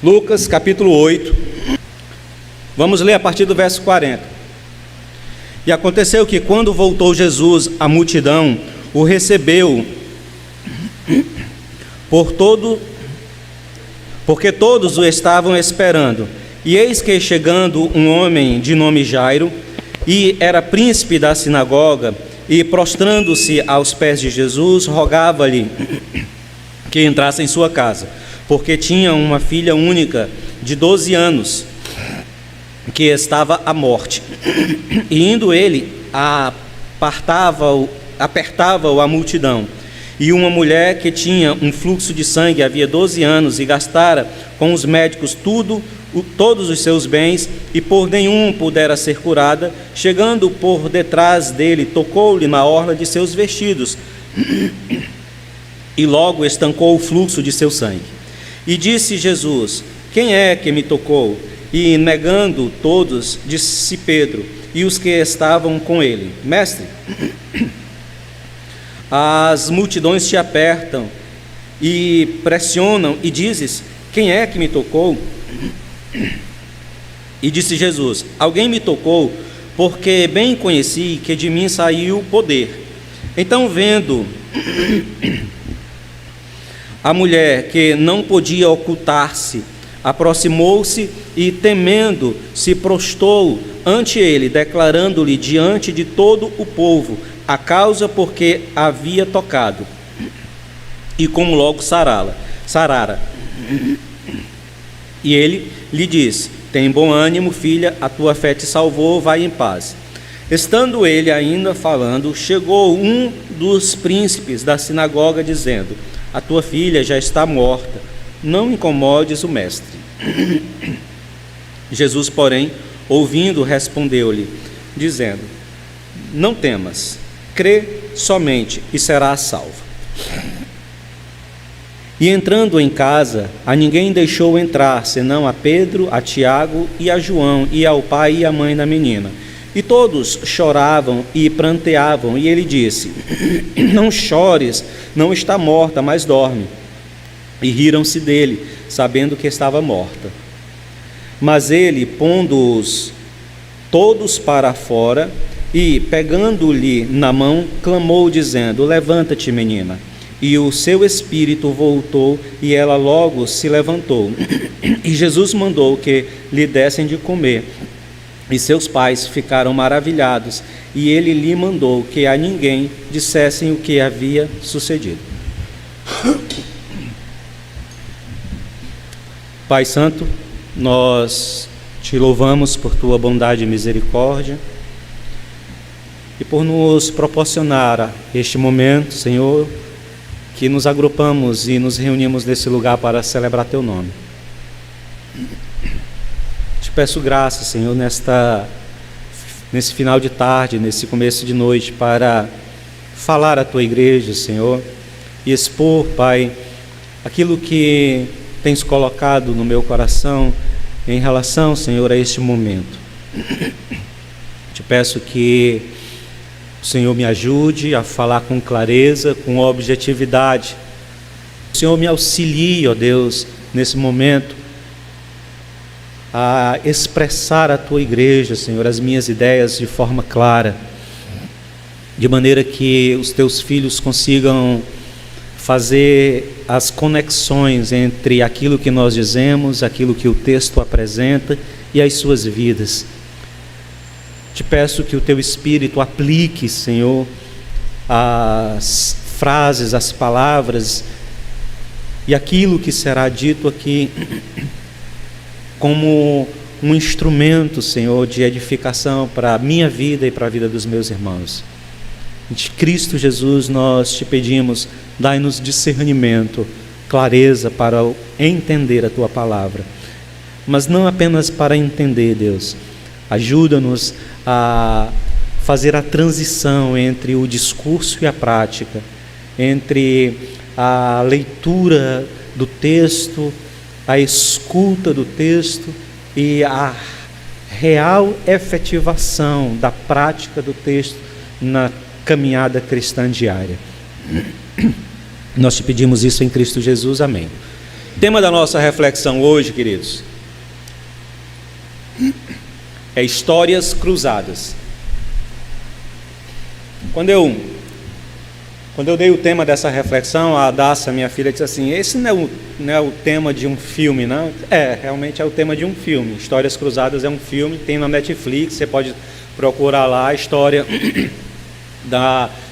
Lucas capítulo 8, vamos ler a partir do verso 40. E aconteceu que quando voltou Jesus, a multidão o recebeu porque todos o estavam esperando. E eis que chegando um homem de nome Jairo, e era príncipe da sinagoga, e prostrando-se aos pés de Jesus, rogava-lhe que entrasse em sua casa, porque tinha uma filha única de 12 anos, que estava à morte. E indo ele, apertava-o a multidão. E uma mulher que tinha um fluxo de sangue havia 12 anos, e gastara com os médicos todos os seus bens, e por nenhum pudera ser curada, chegando por detrás dele, tocou-lhe na orla de seus vestidos, e logo estancou o fluxo de seu sangue. E disse Jesus: quem é que me tocou? E negando todos, disse Pedro e os que estavam com ele: Mestre, as multidões te apertam e pressionam, e dizes: quem é que me tocou? E disse Jesus: alguém me tocou, porque bem conheci que de mim saiu o poder. Então, vendo a mulher que não podia ocultar-se, aproximou-se e, temendo, se prostrou ante ele, declarando-lhe diante de todo o povo a causa por que havia tocado, e como logo sarara. E ele lhe disse: tem bom ânimo, filha, a tua fé te salvou, vai em paz. Estando ele ainda falando, chegou um dos príncipes da sinagoga, dizendo: a tua filha já está morta, não incomodes o mestre. Jesus, porém, ouvindo, respondeu-lhe, dizendo: não temas, crê somente e serás salvo. E entrando em casa, a ninguém deixou entrar, senão a Pedro, a Tiago e a João, e ao pai e à mãe da menina. E todos choravam e pranteavam, e ele disse: não chores, não está morta, mas dorme. E riram-se dele, sabendo que estava morta. Mas ele, pondo-os todos para fora, e pegando-lhe na mão, clamou, dizendo: levanta-te, menina. E o seu espírito voltou, e ela logo se levantou. E Jesus mandou que lhe dessem de comer. E seus pais ficaram maravilhados, e ele lhe mandou que a ninguém dissessem o que havia sucedido. Pai Santo, nós te louvamos por tua bondade e misericórdia, e por nos proporcionar este momento, Senhor, que nos agrupamos e nos reunimos nesse lugar para celebrar teu nome. Te peço graça, Senhor, nesse final de tarde, nesse começo de noite, para falar à tua igreja, Senhor, e expor, Pai, aquilo que tens colocado no meu coração em relação, Senhor, a este momento. Te peço que o Senhor me ajude a falar com clareza, com objetividade. O Senhor me auxilie, ó Deus, nesse momento, a expressar à tua igreja, Senhor, as minhas ideias de forma clara, de maneira que os teus filhos consigam fazer as conexões entre aquilo que nós dizemos, aquilo que o texto apresenta e as suas vidas. Te peço que o teu Espírito aplique, Senhor, as frases, as palavras e aquilo que será dito aqui como um instrumento, Senhor, de edificação para a minha vida e para a vida dos meus irmãos. De Cristo Jesus nós te pedimos, dai-nos discernimento, clareza para entender a tua palavra, mas não apenas para entender, Deus. Ajuda-nos a fazer a transição entre o discurso e a prática, entre a leitura do texto, a escuta do texto e a real efetivação da prática do texto na caminhada cristã diária. Nós te pedimos isso em Cristo Jesus, amém. O tema da nossa reflexão hoje, queridos, é histórias cruzadas. Quando eu dei o tema dessa reflexão, a Daça, minha filha, disse assim: esse não é o tema de um filme, não? Realmente é o tema de um filme. Histórias Cruzadas é um filme, tem na Netflix, você pode procurar lá a história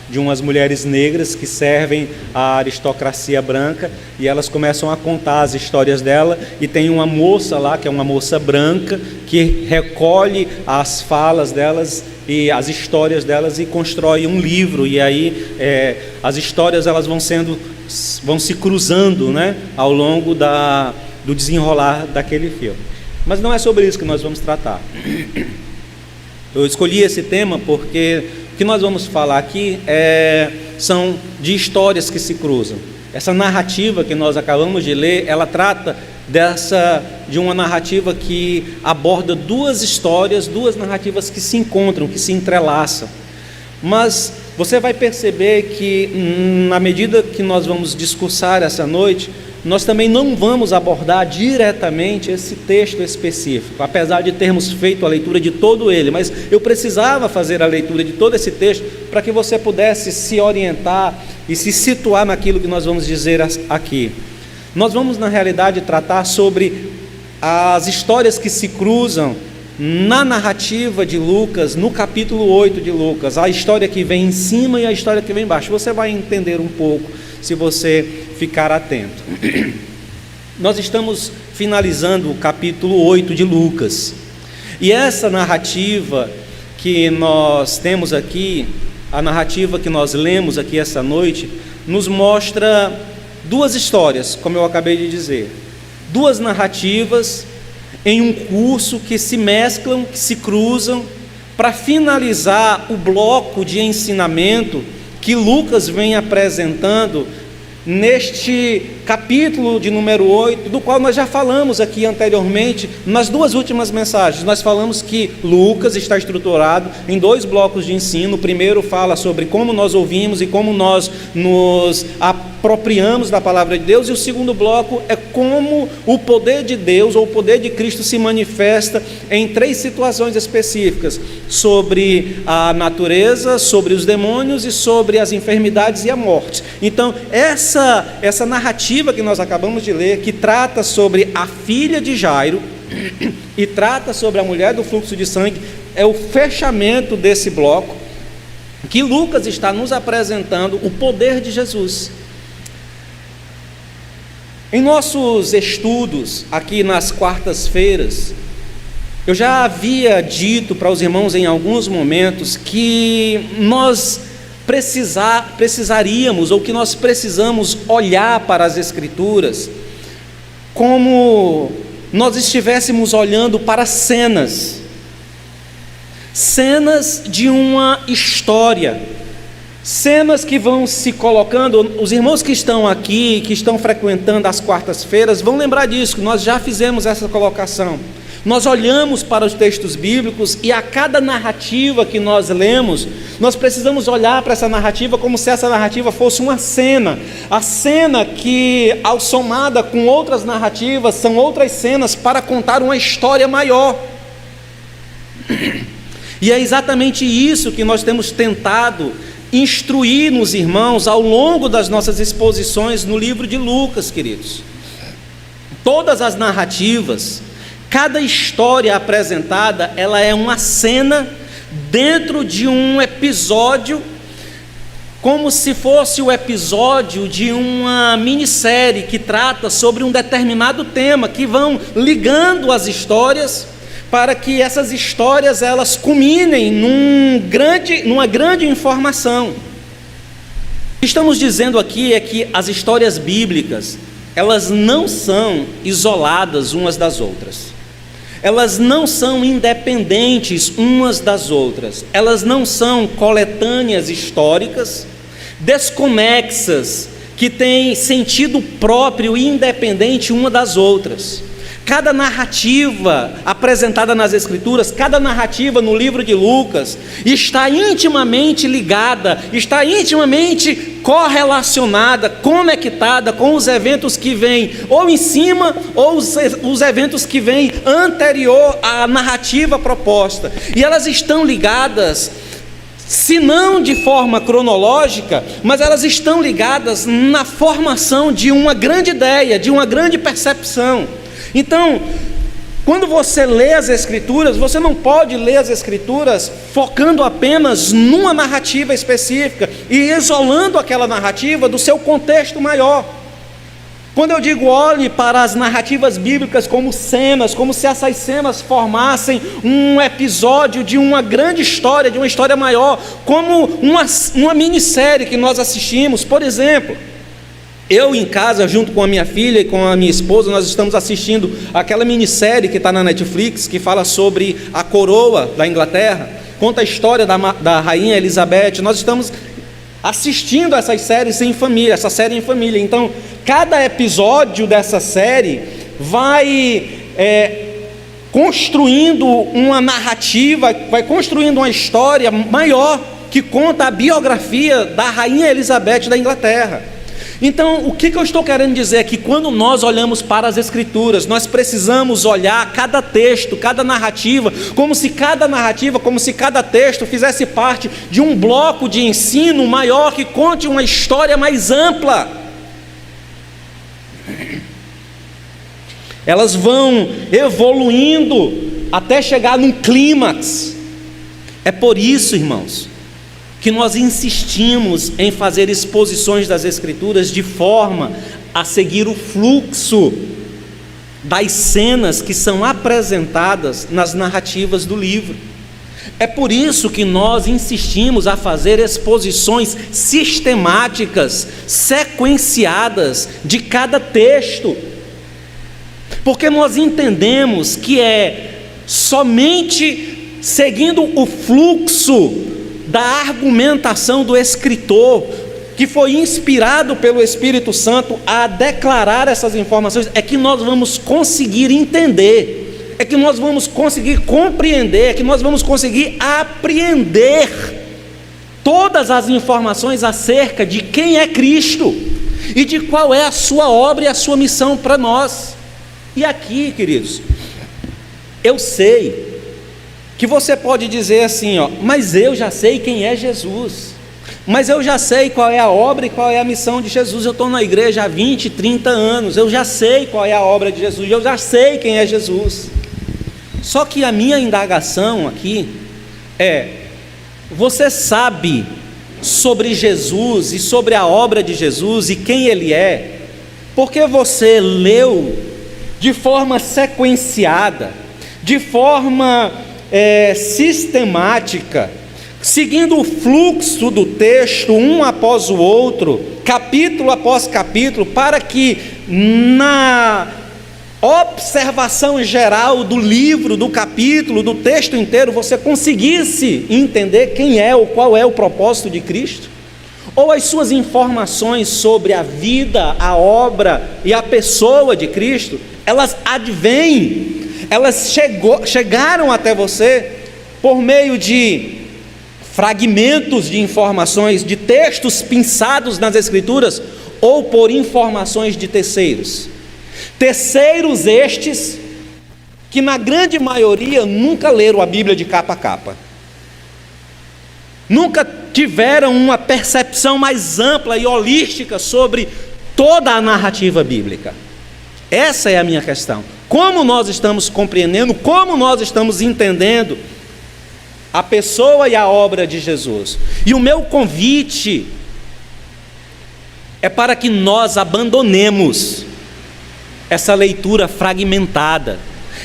de umas mulheres negras que servem à aristocracia branca, e elas começam a contar as histórias dela, e tem uma moça lá, que é uma moça branca, que recolhe as falas delas e as histórias delas e constrói um livro, e aí as histórias elas vão se cruzando, né, ao longo do desenrolar daquele filme. Mas não é sobre isso que nós vamos tratar. Eu escolhi esse tema porque o que nós vamos falar aqui são de histórias que se cruzam. Essa narrativa que nós acabamos de ler, ela trata de uma narrativa que aborda duas histórias, duas narrativas que se encontram, que se entrelaçam. Mas você vai perceber que, na medida que nós vamos discursar essa noite, nós também não vamos abordar diretamente esse texto específico, apesar de termos feito a leitura de todo ele, mas eu precisava fazer a leitura de todo esse texto para que você pudesse se orientar e se situar naquilo que nós vamos dizer aqui. Nós vamos, na realidade, tratar sobre as histórias que se cruzam na narrativa de Lucas, no capítulo 8 de Lucas, a história que vem em cima e a história que vem embaixo. Você vai entender um pouco se você ficar atento. Nós estamos finalizando o capítulo 8 de Lucas, e essa narrativa que nós temos aqui, a narrativa que nós lemos aqui essa noite, nos mostra duas histórias, como eu acabei de dizer, duas narrativas em um curso que se mesclam, que se cruzam, para finalizar o bloco de ensinamento que Lucas vem apresentando neste capítulo de número 8, do qual nós já falamos aqui anteriormente, nas duas últimas mensagens. Nós falamos que Lucas está estruturado em dois blocos de ensino. O primeiro fala sobre como nós ouvimos e como nós nos apropriamos da palavra de Deus, e o segundo bloco é como o poder de Deus, ou o poder de Cristo, se manifesta em três situações específicas: sobre a natureza, sobre os demônios e sobre as enfermidades e a morte. Então, essa narrativa que nós acabamos de ler, que trata sobre a filha de Jairo e trata sobre a mulher do fluxo de sangue, é o fechamento desse bloco, que Lucas está nos apresentando o poder de Jesus. Em nossos estudos aqui nas quartas-feiras, eu já havia dito para os irmãos em alguns momentos que nós precisaríamos, ou que nós precisamos olhar para as Escrituras como nós estivéssemos olhando para cenas de uma história, cenas que vão se colocando. Os irmãos que estão aqui, que estão frequentando as quartas-feiras, vão lembrar disso, que nós já fizemos essa colocação. Nós olhamos para os textos bíblicos, e a cada narrativa que nós lemos, nós precisamos olhar para essa narrativa como se essa narrativa fosse uma cena. A cena que, ao somada com outras narrativas, são outras cenas para contar uma história maior. E é exatamente isso que nós temos tentado instruir nos irmãos ao longo das nossas exposições no livro de Lucas, queridos. Todas as narrativas, cada história apresentada, ela é uma cena dentro de um episódio, como se fosse o episódio de uma minissérie que trata sobre um determinado tema, que vão ligando as histórias para que essas histórias elas culminem numa grande informação. O que estamos dizendo aqui é que as histórias bíblicas, elas não são isoladas umas das outras. Elas não são independentes umas das outras. Elas não são coletâneas históricas, desconexas, que têm sentido próprio e independente uma das outras. Cada narrativa apresentada nas Escrituras, cada narrativa no livro de Lucas, está intimamente ligada, está intimamente correlacionada, conectada com os eventos que vêm ou em cima, ou os eventos que vêm anterior à narrativa proposta. E elas estão ligadas, se não de forma cronológica, mas elas estão ligadas na formação de uma grande ideia, de uma grande percepção. Então, quando você lê as Escrituras, você não pode ler as Escrituras focando apenas numa narrativa específica e isolando aquela narrativa do seu contexto maior. Quando eu digo olhe para as narrativas bíblicas como cenas, como se essas cenas formassem um episódio de uma grande história, de uma história maior, como uma minissérie que nós assistimos. Por exemplo, eu em casa, junto com a minha filha e com a minha esposa, nós estamos assistindo aquela minissérie que está na Netflix, que fala sobre a coroa da Inglaterra, conta a história da rainha Elizabeth. Nós estamos assistindo essas séries em família, essa série em família. Então, cada episódio dessa série vai construindo uma narrativa, vai construindo uma história maior, que conta a biografia da rainha Elizabeth da Inglaterra. Então, o que eu estou querendo dizer é que quando nós olhamos para as Escrituras, nós precisamos olhar cada texto, cada narrativa, como se cada texto fizesse parte de um bloco de ensino maior que conte uma história mais ampla. Elas vão evoluindo até chegar num clímax. É por isso, irmãos, que nós insistimos em fazer exposições das Escrituras de forma a seguir o fluxo das cenas que são apresentadas nas narrativas do livro. É por isso que nós insistimos a fazer exposições sistemáticas, sequenciadas de cada texto, porque nós entendemos que é somente seguindo o fluxo da argumentação do escritor, que foi inspirado pelo Espírito Santo a declarar essas informações, é que nós vamos conseguir entender, é que nós vamos conseguir compreender, é que nós vamos conseguir apreender todas as informações acerca de quem é Cristo e de qual é a sua obra e a sua missão para nós. E aqui, queridos, eu sei que você pode dizer assim, mas eu já sei quem é Jesus, mas eu já sei qual é a obra e qual é a missão de Jesus, eu estou na igreja há 20, 30 anos, eu já sei qual é a obra de Jesus, eu já sei quem é Jesus. Só que a minha indagação aqui é: você sabe sobre Jesus e sobre a obra de Jesus e quem Ele é, porque você leu de forma sequenciada, de forma sistemática, seguindo o fluxo do texto, um após o outro, capítulo após capítulo, para que na observação geral do livro, do capítulo, do texto inteiro, você conseguisse entender quem é ou qual é o propósito de Cristo? Ou as suas informações sobre a vida, a obra e a pessoa de Cristo, elas advêm, elas chegaram até você por meio de fragmentos de informações, de textos pinçados nas Escrituras, ou por informações de terceiros. Terceiros estes que na grande maioria nunca leram a Bíblia de capa a capa, nunca tiveram uma percepção mais ampla e holística sobre toda a narrativa bíblica. Essa é a minha questão. Como nós estamos compreendendo, como nós estamos entendendo a pessoa e a obra de Jesus? E o meu convite é para que nós abandonemos essa leitura fragmentada,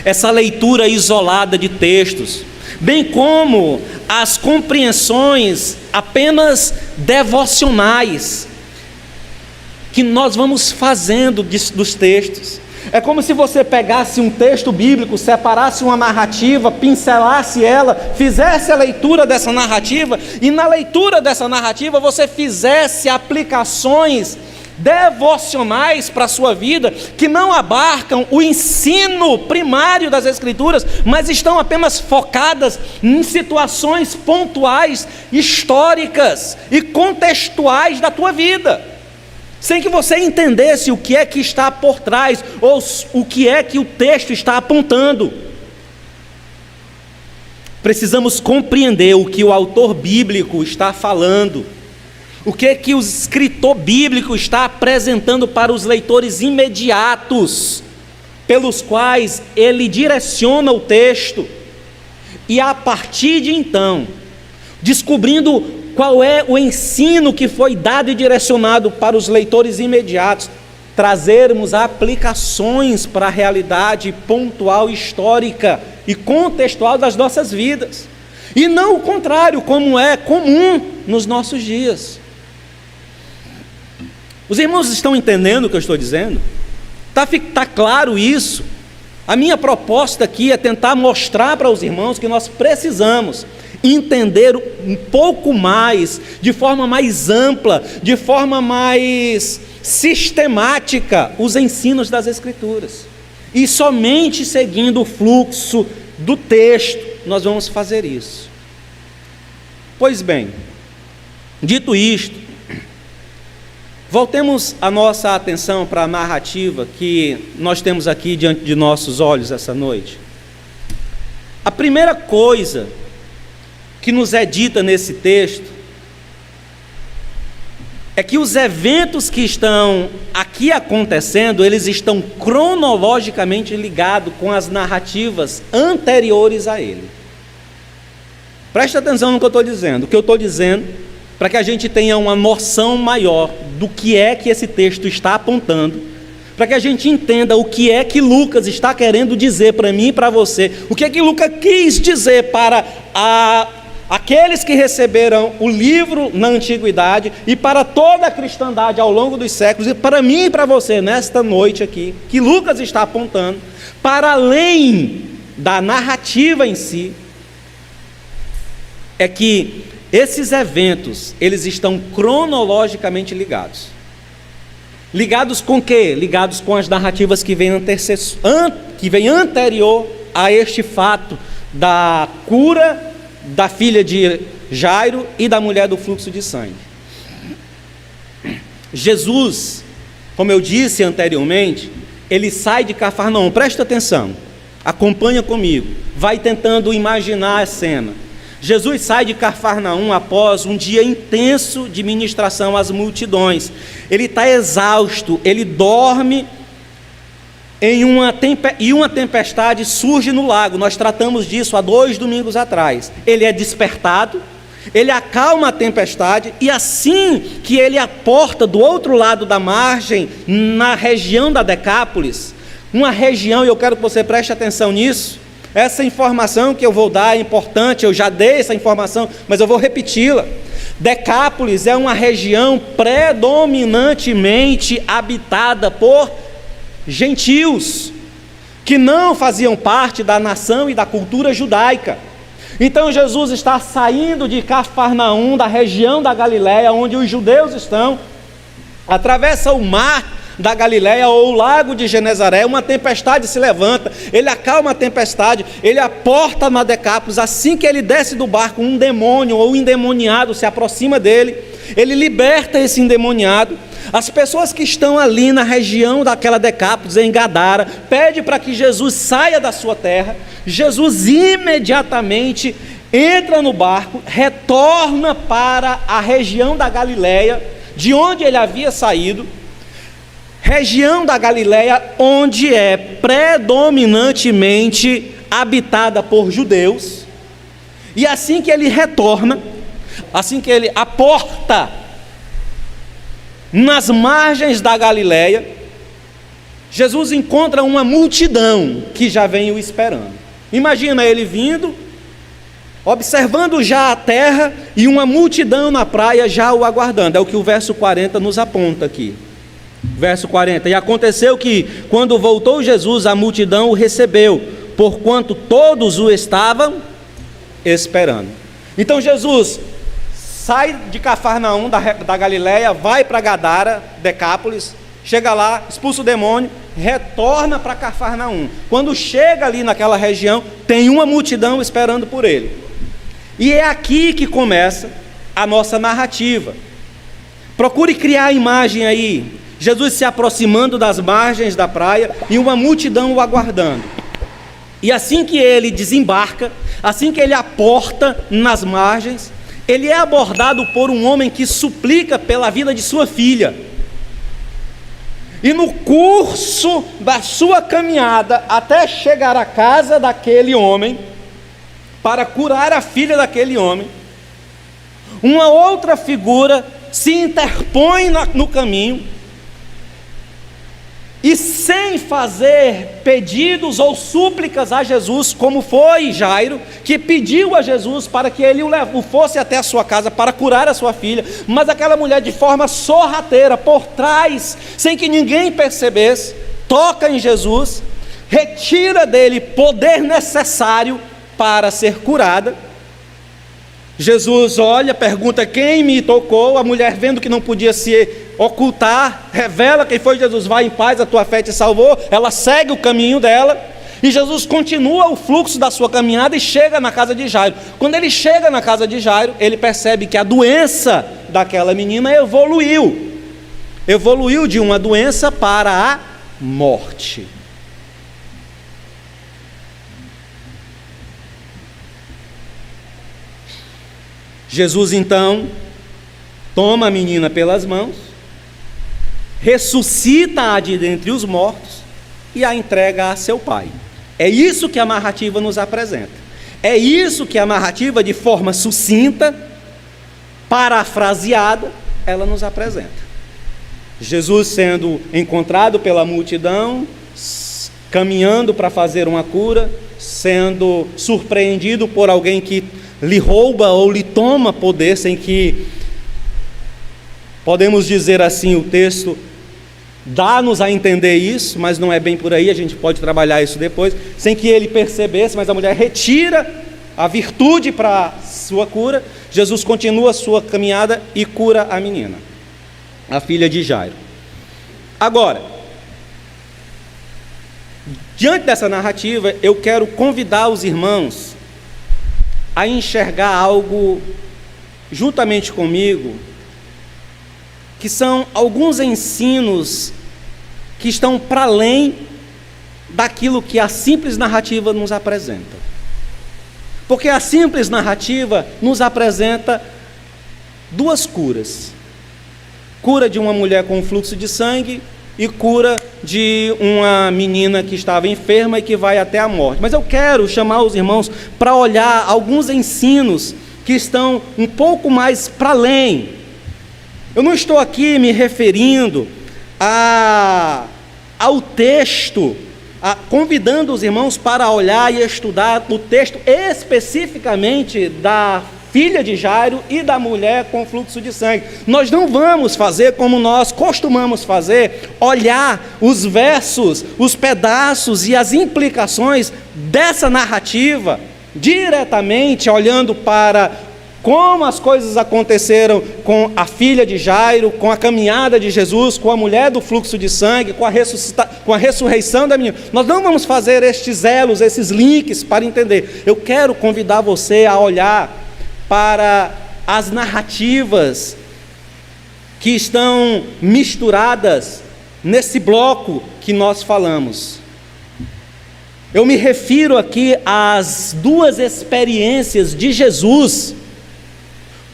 essa leitura isolada de textos, bem como as compreensões apenas devocionais que nós vamos fazendo dos textos. É como se você pegasse um texto bíblico, separasse uma narrativa, pincelasse ela, fizesse a leitura dessa narrativa, e na leitura dessa narrativa você fizesse aplicações devocionais para a sua vida, que não abarcam o ensino primário das Escrituras, mas estão apenas focadas em situações pontuais, históricas e contextuais da tua vida, sem que você entendesse o que é que está por trás, ou o que é que o texto está apontando. Precisamos compreender o que o autor bíblico está falando, o que é que o escritor bíblico está apresentando para os leitores imediatos, pelos quais ele direciona o texto, e a partir de então, descobrindo qual é o ensino que foi dado e direcionado para os leitores imediatos, trazermos aplicações para a realidade pontual, histórica e contextual das nossas vidas, e não o contrário, como é comum nos nossos dias. Os irmãos estão entendendo o que eu estou dizendo? Está claro isso? A minha proposta aqui é tentar mostrar para os irmãos que nós precisamos entender um pouco mais, de forma mais ampla, de forma mais sistemática, os ensinos das Escrituras. E somente seguindo o fluxo do texto, nós vamos fazer isso. Pois bem, dito isto, voltemos a nossa atenção para a narrativa que nós temos aqui diante de nossos olhos essa noite. A primeira coisa que nos é dita nesse texto é que os eventos que estão aqui acontecendo, eles estão cronologicamente ligados com as narrativas anteriores a ele. Preste atenção no que eu estou dizendo. O que eu estou dizendo, para que a gente tenha uma noção maior do que é que esse texto está apontando, para que a gente entenda o que é que Lucas está querendo dizer para mim e para você, o que é que Lucas quis dizer para aqueles que receberam o livro na antiguidade e para toda a cristandade ao longo dos séculos, e para mim e para você nesta noite aqui, que Lucas está apontando, para além da narrativa em si, é que esses eventos, eles estão cronologicamente ligados. Ligados com o quê? Ligados com as narrativas que vêm anterior a este fato da cura da filha de Jairo e da mulher do fluxo de sangue. Jesus, como eu disse anteriormente, ele sai de Cafarnaum. Presta atenção, acompanha comigo, vai tentando imaginar a cena. Jesus sai de Cafarnaum após um dia intenso de ministração às multidões. Ele está exausto, ele dorme e uma tempestade surge no lago. Nós tratamos disso há 2 domingos atrás. Ele é despertado, ele acalma a tempestade, e assim que ele aporta do outro lado da margem, na região da Decápolis, uma região, e eu quero que você preste atenção nisso. Essa informação que eu vou dar é importante, eu já dei essa informação, mas eu vou repeti-la. Decápolis é uma região predominantemente habitada por gentios, que não faziam parte da nação e da cultura judaica. Então Jesus está saindo de Cafarnaum, da região da Galileia, onde os judeus estão, atravessa o mar da Galileia ou o lago de Genezaré, uma tempestade se levanta, ele acalma a tempestade, ele aporta na Decápolis. Assim que ele desce do barco, um demônio ou um endemoniado se aproxima dele, ele liberta esse endemoniado. As pessoas que estão ali na região daquela Decápolis, em Gadara, pede para que Jesus saia da sua terra. Jesus imediatamente entra no barco, retorna para a região da Galileia, de onde ele havia saído, região da Galileia onde é predominantemente habitada por judeus. E assim que ele retorna, assim que ele aporta nas margens da Galileia, Jesus encontra uma multidão que já vem o esperando. Imagina ele vindo, observando já a terra, e uma multidão na praia já o aguardando. É o que o verso 40 nos aponta aqui. Verso 40: e aconteceu que, quando voltou Jesus, a multidão o recebeu, porquanto todos o estavam esperando. Então Jesus sai de Cafarnaum, da Galileia, vai para Gadara, Decápolis, chega lá, expulsa o demônio, retorna para Cafarnaum. Quando chega ali naquela região, tem uma multidão esperando por ele. E é aqui que começa a nossa narrativa. Procure criar a imagem aí, Jesus se aproximando das margens da praia e uma multidão o aguardando. E assim que ele desembarca, assim que ele aporta nas margens, ele é abordado por um homem que suplica pela vida de sua filha. E no curso da sua caminhada até chegar à casa daquele homem, para curar a filha daquele homem, uma outra figura se interpõe no caminho e, sem fazer pedidos ou súplicas a Jesus, como foi Jairo, que pediu a Jesus para que ele o fosse até a sua casa para curar a sua filha, mas aquela mulher, de forma sorrateira, por trás, sem que ninguém percebesse, toca em Jesus, retira dele poder necessário para ser curada. Jesus olha, pergunta quem me tocou. A mulher, vendo que não podia se ocultar, revela quem foi Jesus. Vai em paz, a tua fé te salvou. Ela segue o caminho dela e Jesus continua o fluxo da sua caminhada e chega na casa de Jairo. Quando ele chega na casa de Jairo, ele percebe que a doença daquela menina evoluiu de uma doença para a morte. Jesus então toma a menina pelas mãos, ressuscita-a de dentre os mortos e a entrega a seu pai. É isso que a narrativa nos apresenta. É isso que a narrativa, de forma sucinta, parafraseada, ela nos apresenta. Jesus sendo encontrado pela multidão, caminhando para fazer uma cura, sendo surpreendido por alguém que lhe rouba ou lhe toma poder, sem que, podemos dizer assim, o texto dá-nos a entender isso, mas não é bem por aí, a gente pode trabalhar isso depois, sem que ele percebesse, mas a mulher retira a virtude para sua cura. Jesus continua a sua caminhada e cura a menina, a filha de Jairo. Agora, diante dessa narrativa, eu quero convidar os irmãos a enxergar algo juntamente comigo, que são alguns ensinos que estão para além daquilo que a simples narrativa nos apresenta. Porque a simples narrativa nos apresenta duas curas: cura de uma mulher com fluxo de sangue e cura de uma menina que estava enferma e que vai até a morte. Mas eu quero chamar os irmãos para olhar alguns ensinos que estão um pouco mais para além. Eu não estou aqui me referindo ao texto, convidando os irmãos para olhar e estudar o texto especificamente da filha de Jairo e da mulher com fluxo de sangue. Nós não vamos fazer como nós costumamos fazer, olhar os versos, os pedaços e as implicações dessa narrativa diretamente, olhando para como as coisas aconteceram com a filha de Jairo, com a caminhada de Jesus, com a mulher do fluxo de sangue, com a ressurreição da menina. Nós não vamos fazer estes elos, esses links para entender. Eu quero convidar você a olhar para as narrativas que estão misturadas nesse bloco que nós falamos. Eu me refiro aqui às duas experiências de Jesus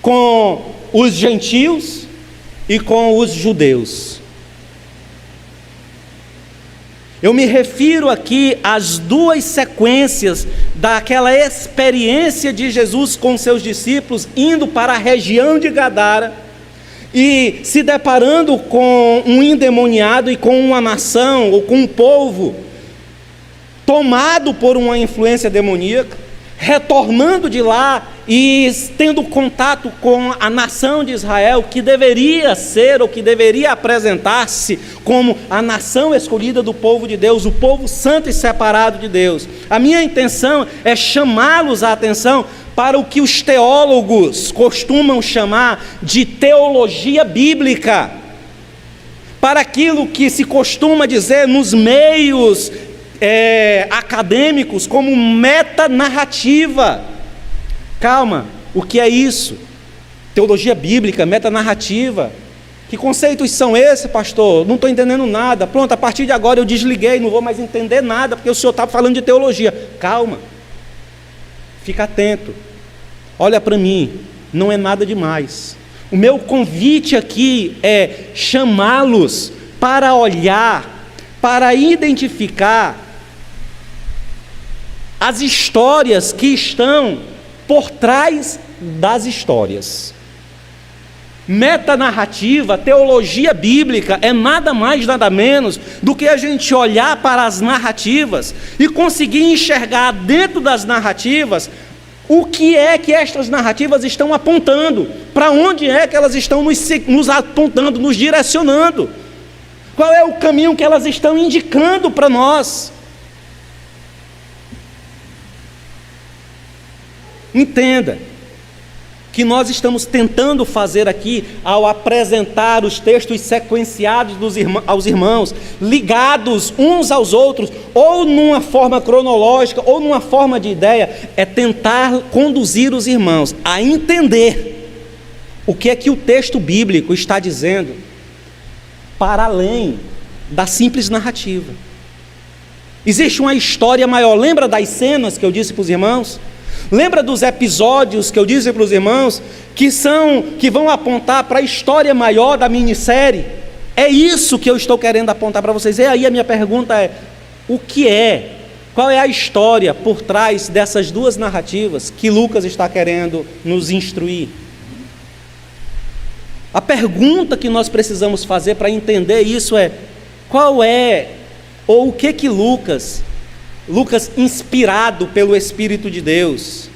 com os gentios e com os judeus. Eu me refiro aqui às duas sequências daquela experiência de Jesus com seus discípulos, indo para a região de Gadara e se deparando com um endemoniado e com uma nação ou com um povo tomado por uma influência demoníaca, retornando de lá e tendo contato com a nação de Israel, que deveria ser, ou que deveria apresentar-se como a nação escolhida do povo de Deus, o povo santo e separado de Deus. A minha intenção é chamá-los a atenção para o que os teólogos costumam chamar de teologia bíblica, para aquilo que se costuma dizer nos meios acadêmicos como metanarrativa. Calma, o que é isso? Teologia bíblica, metanarrativa. Que conceitos são esses, pastor? Não estou entendendo nada. Pronto, a partir de agora eu desliguei, não vou mais entender nada, porque o senhor está falando de teologia. Calma, fica atento, olha para mim, não é nada demais. O meu convite aqui é chamá-los para olhar, para identificar as histórias que estão por trás das histórias. Metanarrativa, teologia bíblica, é nada mais, nada menos do que a gente olhar para as narrativas e conseguir enxergar dentro das narrativas o que é que estas narrativas estão apontando, para onde é que elas estão nos apontando, nos direcionando, qual é o caminho que elas estão indicando para nós. Entenda que nós estamos tentando fazer aqui ao apresentar os textos sequenciados aos irmãos, ligados uns aos outros, ou numa forma cronológica, ou numa forma de ideia, é tentar conduzir os irmãos a entender o que é que o texto bíblico está dizendo, para além da simples narrativa. Existe uma história maior. Lembra das cenas que eu disse para os irmãos? Lembra dos episódios que eu disse para os irmãos, que vão apontar para a história maior da minissérie? É isso que eu estou querendo apontar para vocês. E aí a minha pergunta é: qual é a história por trás dessas duas narrativas que Lucas está querendo nos instruir? A pergunta que nós precisamos fazer para entender isso é: qual é, ou o que Lucas, inspirado pelo Espírito de Deus,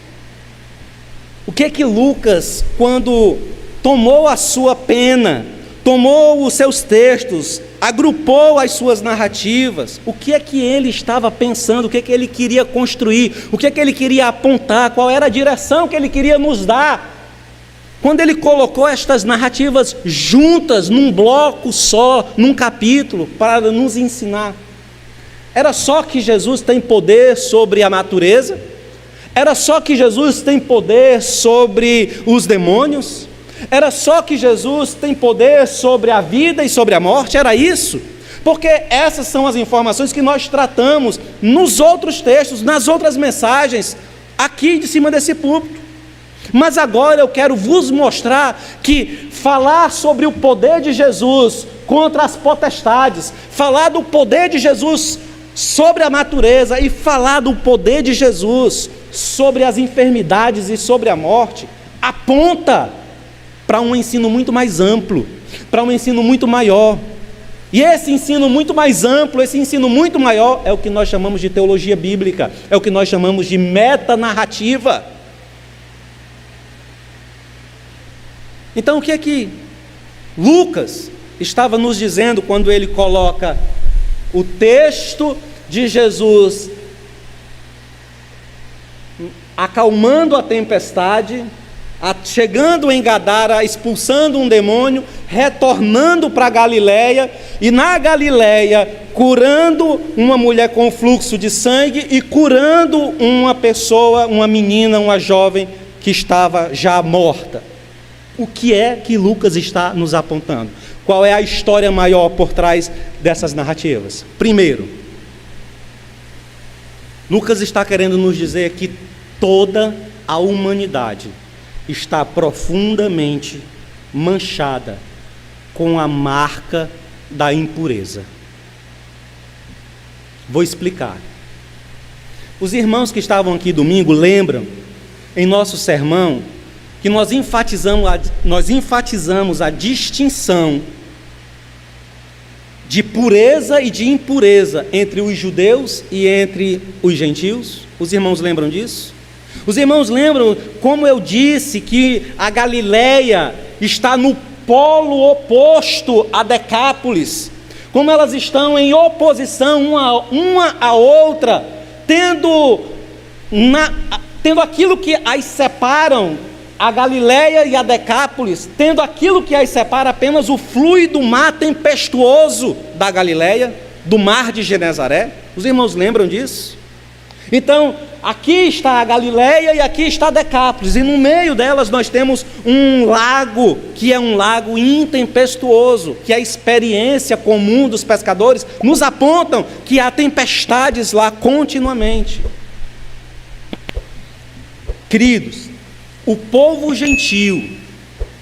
o que Lucas, quando tomou a sua pena, tomou os seus textos, agrupou as suas narrativas, o que é que ele estava pensando, o que é que ele queria construir, o que é que ele queria apontar, qual era a direção que ele queria nos dar, quando ele colocou estas narrativas juntas, num bloco só, num capítulo, para nos ensinar? Era só que Jesus tem poder sobre a natureza? Era só que Jesus tem poder sobre os demônios? Era só que Jesus tem poder sobre a vida e sobre a morte? Era isso? Porque essas são as informações que nós tratamos nos outros textos, nas outras mensagens, aqui de cima desse púlpito. Mas agora eu quero vos mostrar que falar sobre o poder de Jesus contra as potestades, falar do poder de Jesus sobre a natureza e falar do poder de Jesus sobre as enfermidades e sobre a morte, aponta para um ensino muito mais amplo, para um ensino muito maior. E esse ensino muito mais amplo, esse ensino muito maior, é o que nós chamamos de teologia bíblica, é o que nós chamamos de metanarrativa. Então o que é que Lucas estava nos dizendo quando ele coloca o texto de Jesus acalmando a tempestade, chegando em Gadara, expulsando um demônio, retornando para Galileia, e na Galileia curando uma mulher com fluxo de sangue e curando uma pessoa, uma menina, uma jovem que estava já morta? O que é que Lucas está nos apontando? Qual é a história maior por trás dessas narrativas? Primeiro, Lucas está querendo nos dizer que toda a humanidade está profundamente manchada com a marca da impureza. Vou explicar. Os irmãos que estavam aqui domingo lembram, em nosso sermão, que nós enfatizamos a distinção de pureza e de impureza entre os judeus e entre os gentios. Os irmãos lembram disso? Os irmãos lembram como eu disse que a Galileia está no polo oposto a Decápolis, como elas estão em oposição uma à outra, tendo aquilo que as separam, a Galileia e a Decápolis, tendo aquilo que as separa apenas o fluido mar tempestuoso da Galileia, do mar de Genezaré. Os irmãos lembram disso? Então, aqui está a Galileia e aqui está a Decápolis, e no meio delas nós temos um lago, que é um lago intempestuoso, que a experiência comum dos pescadores nos apontam que há tempestades lá continuamente. Queridos, o povo gentil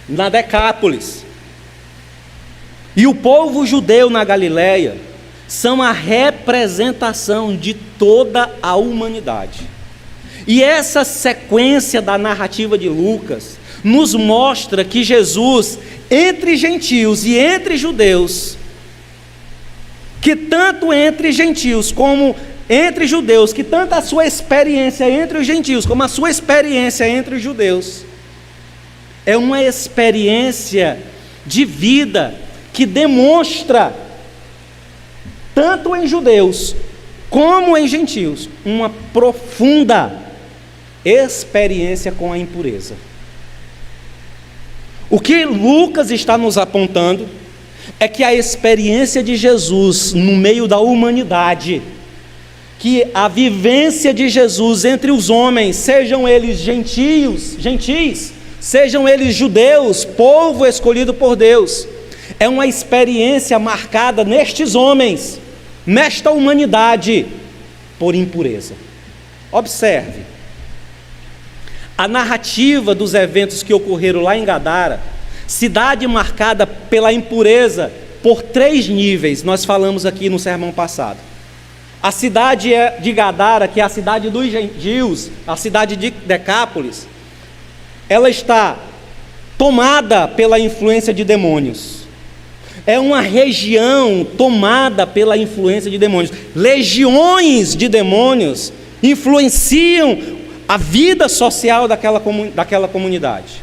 na Decápolis e o povo judeu na Galileia são a representação de toda a humanidade. E essa sequência da narrativa de Lucas nos mostra que Jesus, entre gentios e entre judeus, que tanto entre gentios como entre judeus, que tanto a sua experiência entre os gentios como a sua experiência entre os judeus é uma experiência de vida que demonstra, tanto em judeus como em gentios, uma profunda experiência com a impureza. O que Lucas está nos apontando é que a experiência de Jesus no meio da humanidade, que a vivência de Jesus entre os homens, sejam eles gentis, sejam eles judeus, povo escolhido por Deus, é uma experiência marcada nestes homens, nesta humanidade, por impureza. Observe, a narrativa dos eventos que ocorreram lá em Gadara, cidade marcada pela impureza por 3 níveis, nós falamos aqui no sermão passado. A cidade de Gadara, que é a cidade dos gentios, a cidade de Decápolis, ela está tomada pela influência de demônios. É uma região tomada pela influência de demônios. Legiões de demônios influenciam a vida social daquela comunidade.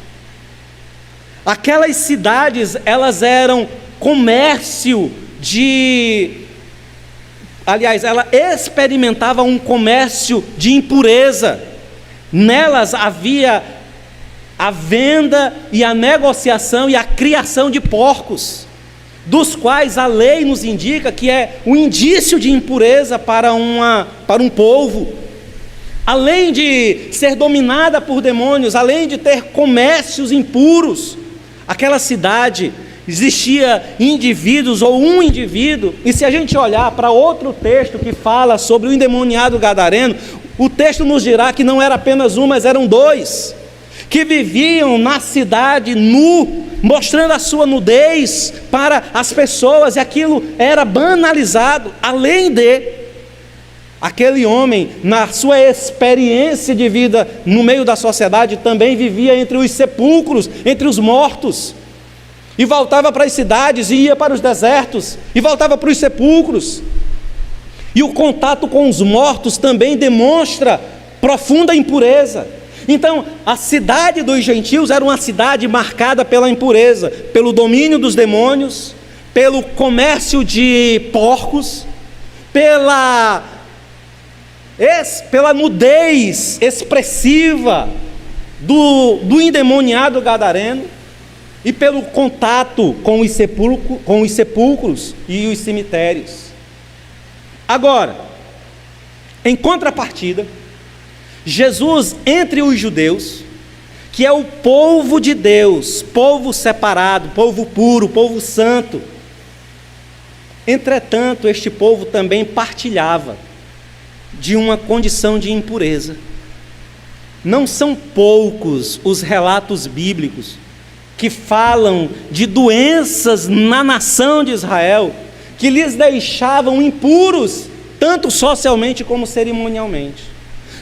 Aquelas cidades, elas eram comércio ela experimentava um comércio de impureza. Nelas havia a venda e a negociação e a criação de porcos, dos quais a lei nos indica que é um indício de impureza para um povo. Além de ser dominada por demônios, além de ter comércios impuros, aquela cidade existia indivíduos ou um indivíduo, e se a gente olhar para outro texto que fala sobre o endemoniado gadareno, o texto nos dirá que não era apenas um, mas eram 2, que viviam na cidade nu, mostrando a sua nudez para as pessoas, e aquilo era banalizado. Além de aquele homem, na sua experiência de vida no meio da sociedade, também vivia entre os sepulcros, entre os mortos, e voltava para as cidades, e ia para os desertos, e voltava para os sepulcros. E o contato com os mortos também demonstra profunda impureza. Então, a cidade dos gentios era uma cidade marcada pela impureza, pelo domínio dos demônios, pelo comércio de porcos, pela nudez expressiva do endemoniado gadareno, e pelo contato com os sepulcros e os cemitérios. Agora, em contrapartida, Jesus entre os judeus, que é o povo de Deus, povo separado, povo puro, povo santo, entretanto, este povo também partilhava de uma condição de impureza. Não são poucos os relatos bíblicos que falam de doenças na nação de Israel, que lhes deixavam impuros, tanto socialmente como cerimonialmente.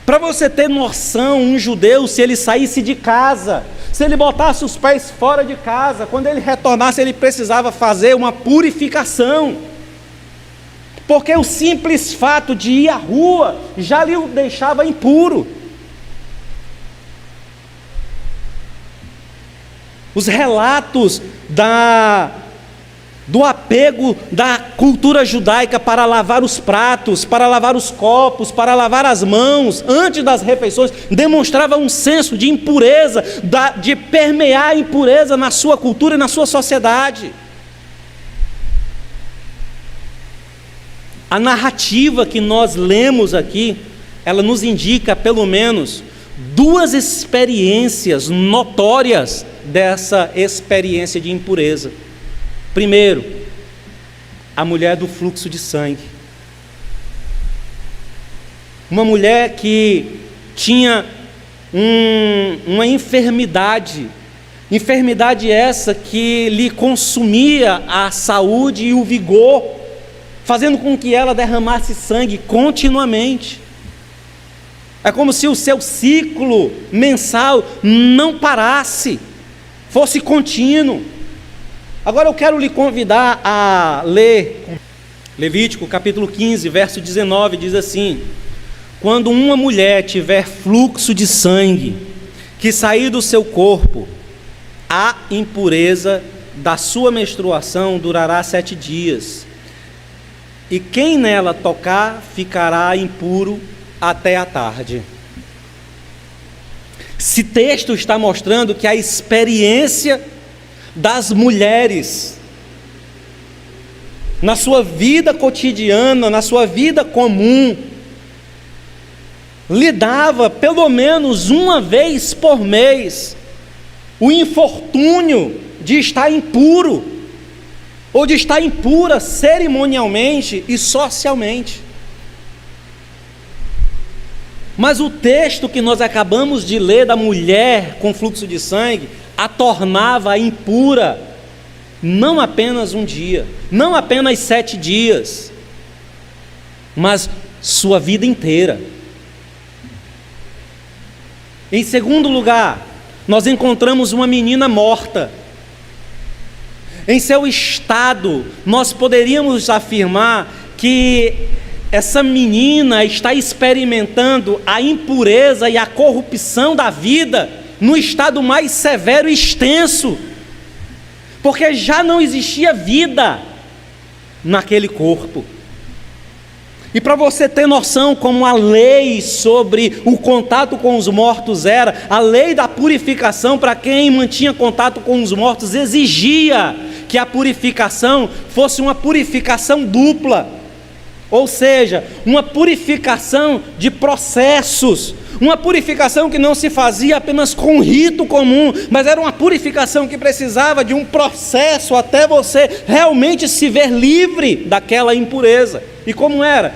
Para você ter noção, um judeu, se ele saísse de casa, se ele botasse os pés fora de casa, quando ele retornasse, ele precisava fazer uma purificação, porque o simples fato de ir à rua já lhe deixava impuro. Os relatos do apego da cultura judaica para lavar os pratos, para lavar os copos, para lavar as mãos antes das refeições, demonstrava um senso de impureza, de permear a impureza na sua cultura e na sua sociedade. A narrativa que nós lemos aqui, ela nos indica pelo menos duas experiências notórias dessa experiência de impureza. Primeiro, a mulher do fluxo de sangue. Uma mulher que tinha uma enfermidade essa que lhe consumia a saúde e o vigor, fazendo com que ela derramasse sangue continuamente. É como se o seu ciclo mensal não parasse, fosse contínuo. Agora eu quero lhe convidar a ler Levítico capítulo 15, verso 19, diz assim: quando uma mulher tiver fluxo de sangue que sair do seu corpo, a impureza da sua menstruação durará 7 dias, e quem nela tocar ficará impuro até a tarde. Esse texto está mostrando que a experiência das mulheres na sua vida cotidiana, na sua vida comum, lidava pelo menos uma vez por mês o infortúnio de estar impuro, ou de estar impura cerimonialmente e socialmente. Mas o texto que nós acabamos de ler da mulher com fluxo de sangue a tornava impura não apenas um dia, não apenas 7 dias, mas sua vida inteira. Em segundo lugar, nós encontramos uma menina morta. Em seu estado, nós poderíamos afirmar que essa menina está experimentando a impureza e a corrupção da vida no estado mais severo e extenso, porque já não existia vida naquele corpo. E para você ter noção como a lei sobre o contato com os mortos era, a lei da purificação para quem mantinha contato com os mortos exigia que a purificação fosse uma purificação dupla, ou seja, uma purificação de processos, uma purificação que não se fazia apenas com rito comum, mas era uma purificação que precisava de um processo até você realmente se ver livre daquela impureza. E como era?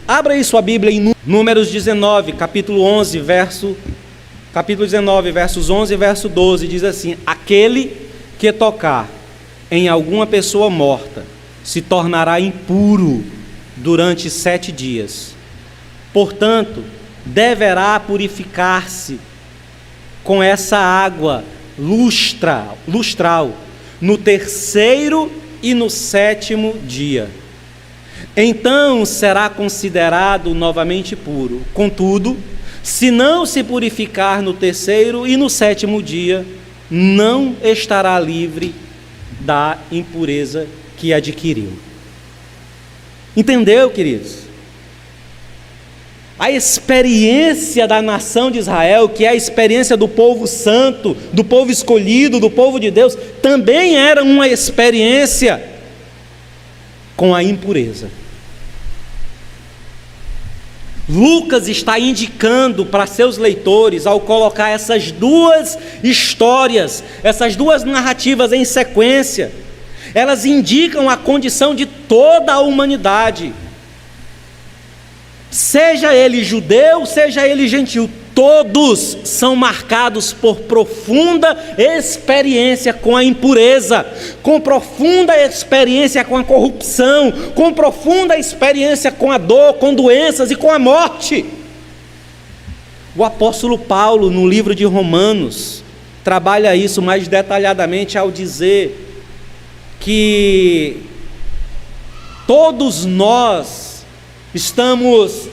Abra aí sua Bíblia em Números 19, capítulo 19, versos 11 e verso 12, diz assim: aquele que tocar em alguma pessoa morta se tornará impuro durante 7 dias. Portanto, deverá purificar-se com essa água lustral no 3º e no 7º dia. Então será considerado novamente puro. Contudo, se não se purificar no 3º e no 7º dia, não estará livre da impureza que adquiriu. Entendeu, queridos? A experiência da nação de Israel, que é a experiência do povo santo, do povo escolhido, do povo de Deus, também era uma experiência com a impureza. Lucas está indicando para seus leitores, ao colocar essas duas histórias, essas duas narrativas em sequência, elas indicam a condição de toda a humanidade, seja ele judeu, seja ele gentil, todos são marcados por profunda experiência com a impureza, com profunda experiência com a corrupção, com profunda experiência com a dor, com doenças e com a morte. O apóstolo Paulo, no livro de Romanos, trabalha isso mais detalhadamente ao dizer que todos nós estamos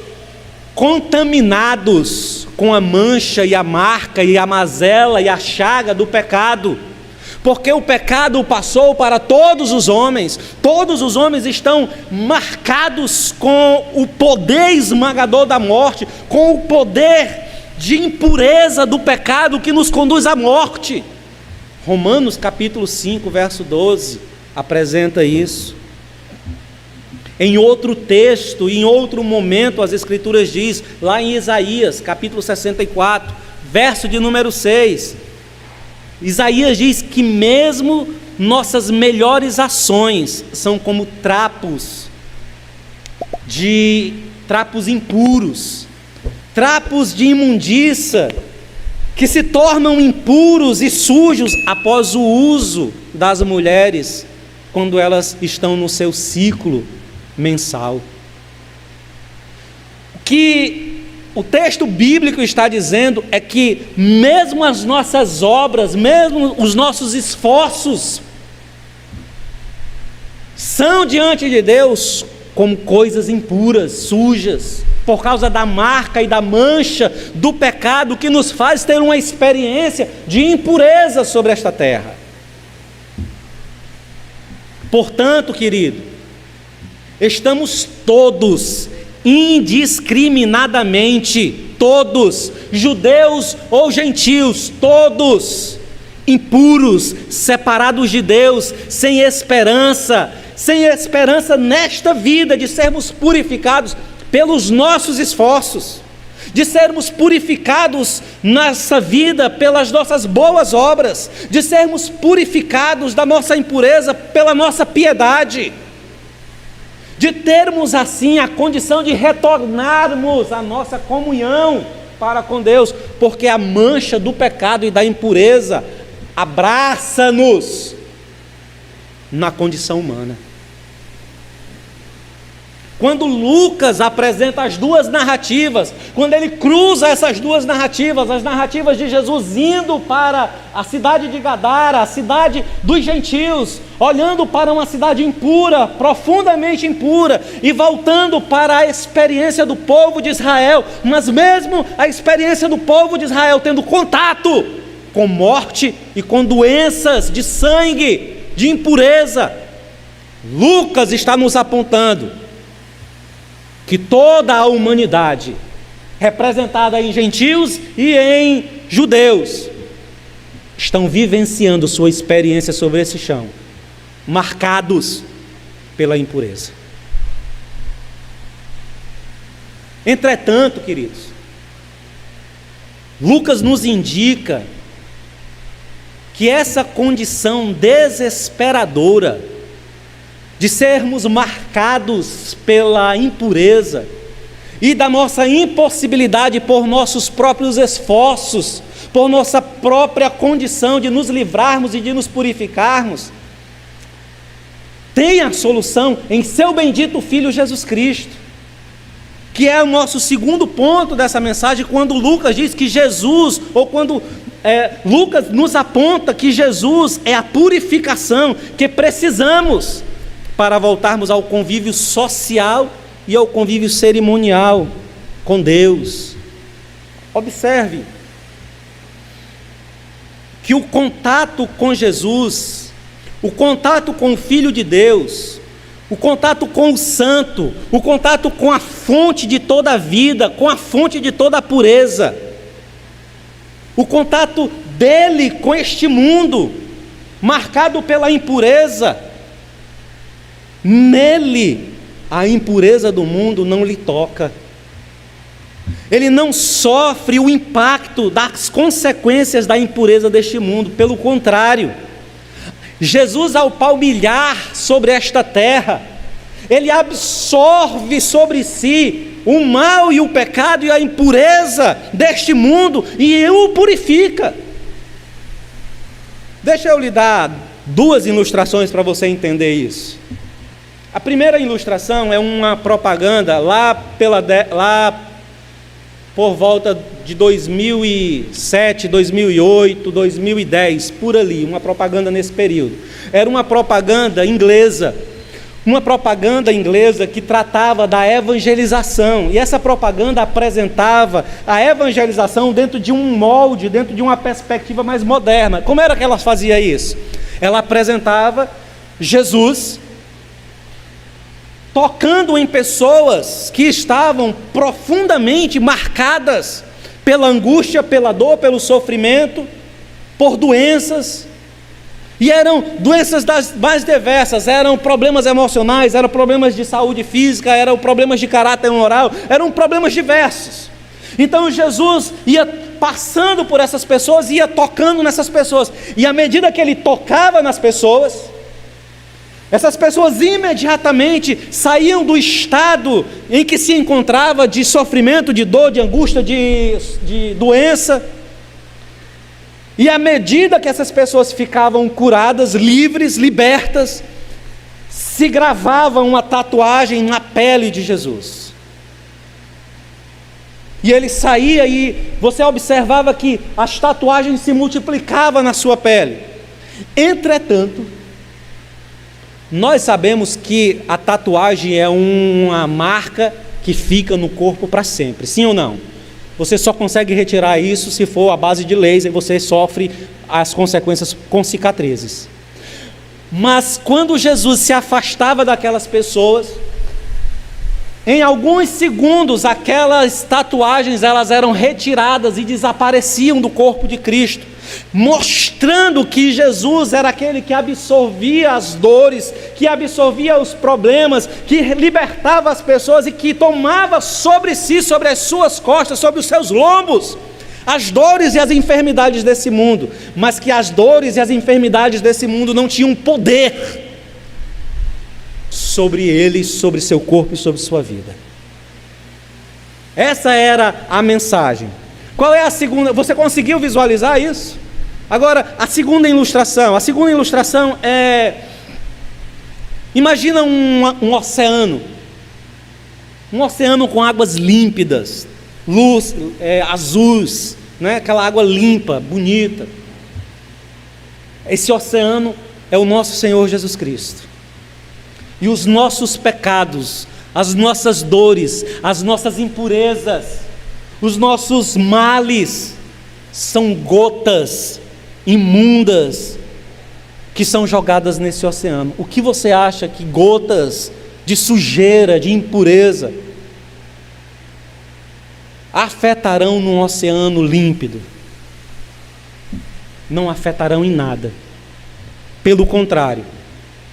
contaminados com a mancha e a marca e a mazela e a chaga do pecado. porque o pecado passou para todos os homens estão marcados com o poder esmagador da morte, com o poder de impureza do pecado que nos conduz à morte. Romanos capítulo 5, verso 12, apresenta isso. Em outro texto, em outro momento, as Escrituras diz, lá em Isaías, capítulo 64, verso de número 6, Isaías diz que mesmo nossas melhores ações são como trapos impuros, trapos de imundícia, que se tornam impuros e sujos após o uso das mulheres, quando elas estão no seu ciclo mensal. O que o texto bíblico está dizendo é que mesmo as nossas obras, mesmo os nossos esforços, são diante de Deus como coisas impuras, sujas, por causa da marca e da mancha do pecado que nos faz ter uma experiência de impureza sobre esta terra. Portanto, querido, estamos todos, indiscriminadamente, todos, judeus ou gentios, todos, impuros, separados de Deus, sem esperança nesta vida de sermos purificados pelos nossos esforços, de sermos purificados nessa vida pelas nossas boas obras, de sermos purificados da nossa impureza pela nossa piedade, de termos assim a condição de retornarmos à nossa comunhão para com Deus, porque a mancha do pecado e da impureza abraça-nos na condição humana. Quando Lucas apresenta as duas narrativas, quando ele cruza essas duas narrativas, as narrativas de Jesus indo para a cidade de Gadara, a cidade dos gentios, olhando para uma cidade impura, profundamente impura, e voltando para a experiência do povo de Israel, mas mesmo a experiência do povo de Israel tendo contato com morte e com doenças de sangue, de impureza, Lucas está nos apontando que toda a humanidade, representada em gentios e em judeus, estão vivenciando sua experiência sobre esse chão, marcados pela impureza. Entretanto, queridos, Lucas nos indica que essa condição desesperadora de sermos marcados pela impureza e da nossa impossibilidade por nossos próprios esforços, por nossa própria condição de nos livrarmos e de nos purificarmos, tem a solução em seu bendito Filho Jesus Cristo, que é o nosso segundo ponto dessa mensagem, quando Lucas diz que Jesus, ou quando Lucas nos aponta que Jesus é a purificação que precisamos para voltarmos ao convívio social e ao convívio cerimonial com Deus. Observe que o contato com Jesus, o contato com o Filho de Deus, o contato com o Santo, o contato com a fonte de toda a vida, com a fonte de toda a pureza, o contato dele com este mundo, marcado pela impureza, nele a impureza do mundo não lhe toca. Ele não sofre o impacto das consequências da impureza deste mundo, pelo contrário, Jesus, ao palmilhar sobre esta terra, ele absorve sobre si o mal e o pecado e a impureza deste mundo e o purifica. Deixa eu lhe dar duas ilustrações para você entender isso. A primeira ilustração é uma propaganda lá por volta de 2007, 2008, 2010, por ali, uma propaganda nesse período. Era uma propaganda inglesa que tratava da evangelização, e essa propaganda apresentava a evangelização dentro de um molde, dentro de uma perspectiva mais moderna. Como era que ela fazia isso? Ela apresentava Jesus tocando em pessoas que estavam profundamente marcadas pela angústia, pela dor, pelo sofrimento, por doenças. E eram doenças das mais diversas, eram problemas emocionais, eram problemas de saúde física, eram problemas de caráter moral, eram problemas diversos. Então Jesus ia passando por essas pessoas, ia tocando nessas pessoas, e à medida que ele tocava nas pessoas, essas pessoas imediatamente saíam do estado em que se encontrava de sofrimento, de dor, de angústia, de doença. E à medida que essas pessoas ficavam curadas, livres, libertas, se gravava uma tatuagem na pele de Jesus. E ele saía e você observava que as tatuagens se multiplicavam na sua pele. Entretanto, nós sabemos que a tatuagem é uma marca que fica no corpo para sempre, sim ou não? Você só consegue retirar isso se for à base de laser, e você sofre as consequências com cicatrizes. Mas quando Jesus se afastava daquelas pessoas, em alguns segundos aquelas tatuagens elas eram retiradas e desapareciam do corpo de Cristo, mostrando que Jesus era aquele que absorvia as dores, que absorvia os problemas, que libertava as pessoas e que tomava sobre si, sobre as suas costas, sobre os seus lombos, as dores e as enfermidades desse mundo, mas que as dores e as enfermidades desse mundo não tinham poder sobre ele, sobre seu corpo e sobre sua vida. Essa era a mensagem. Qual é a segunda? Você conseguiu visualizar isso? Agora, a segunda ilustração. A segunda ilustração é... Imagina um oceano. Um oceano com águas límpidas, luz, azuis, né? Aquela água limpa, bonita. Esse oceano é o nosso Senhor Jesus Cristo. E os nossos pecados, as nossas dores, as nossas impurezas, os nossos males são gotas imundas que são jogadas nesse oceano. O que você acha que gotas de sujeira, de impureza, afetarão num oceano límpido? Não afetarão em nada. Pelo contrário,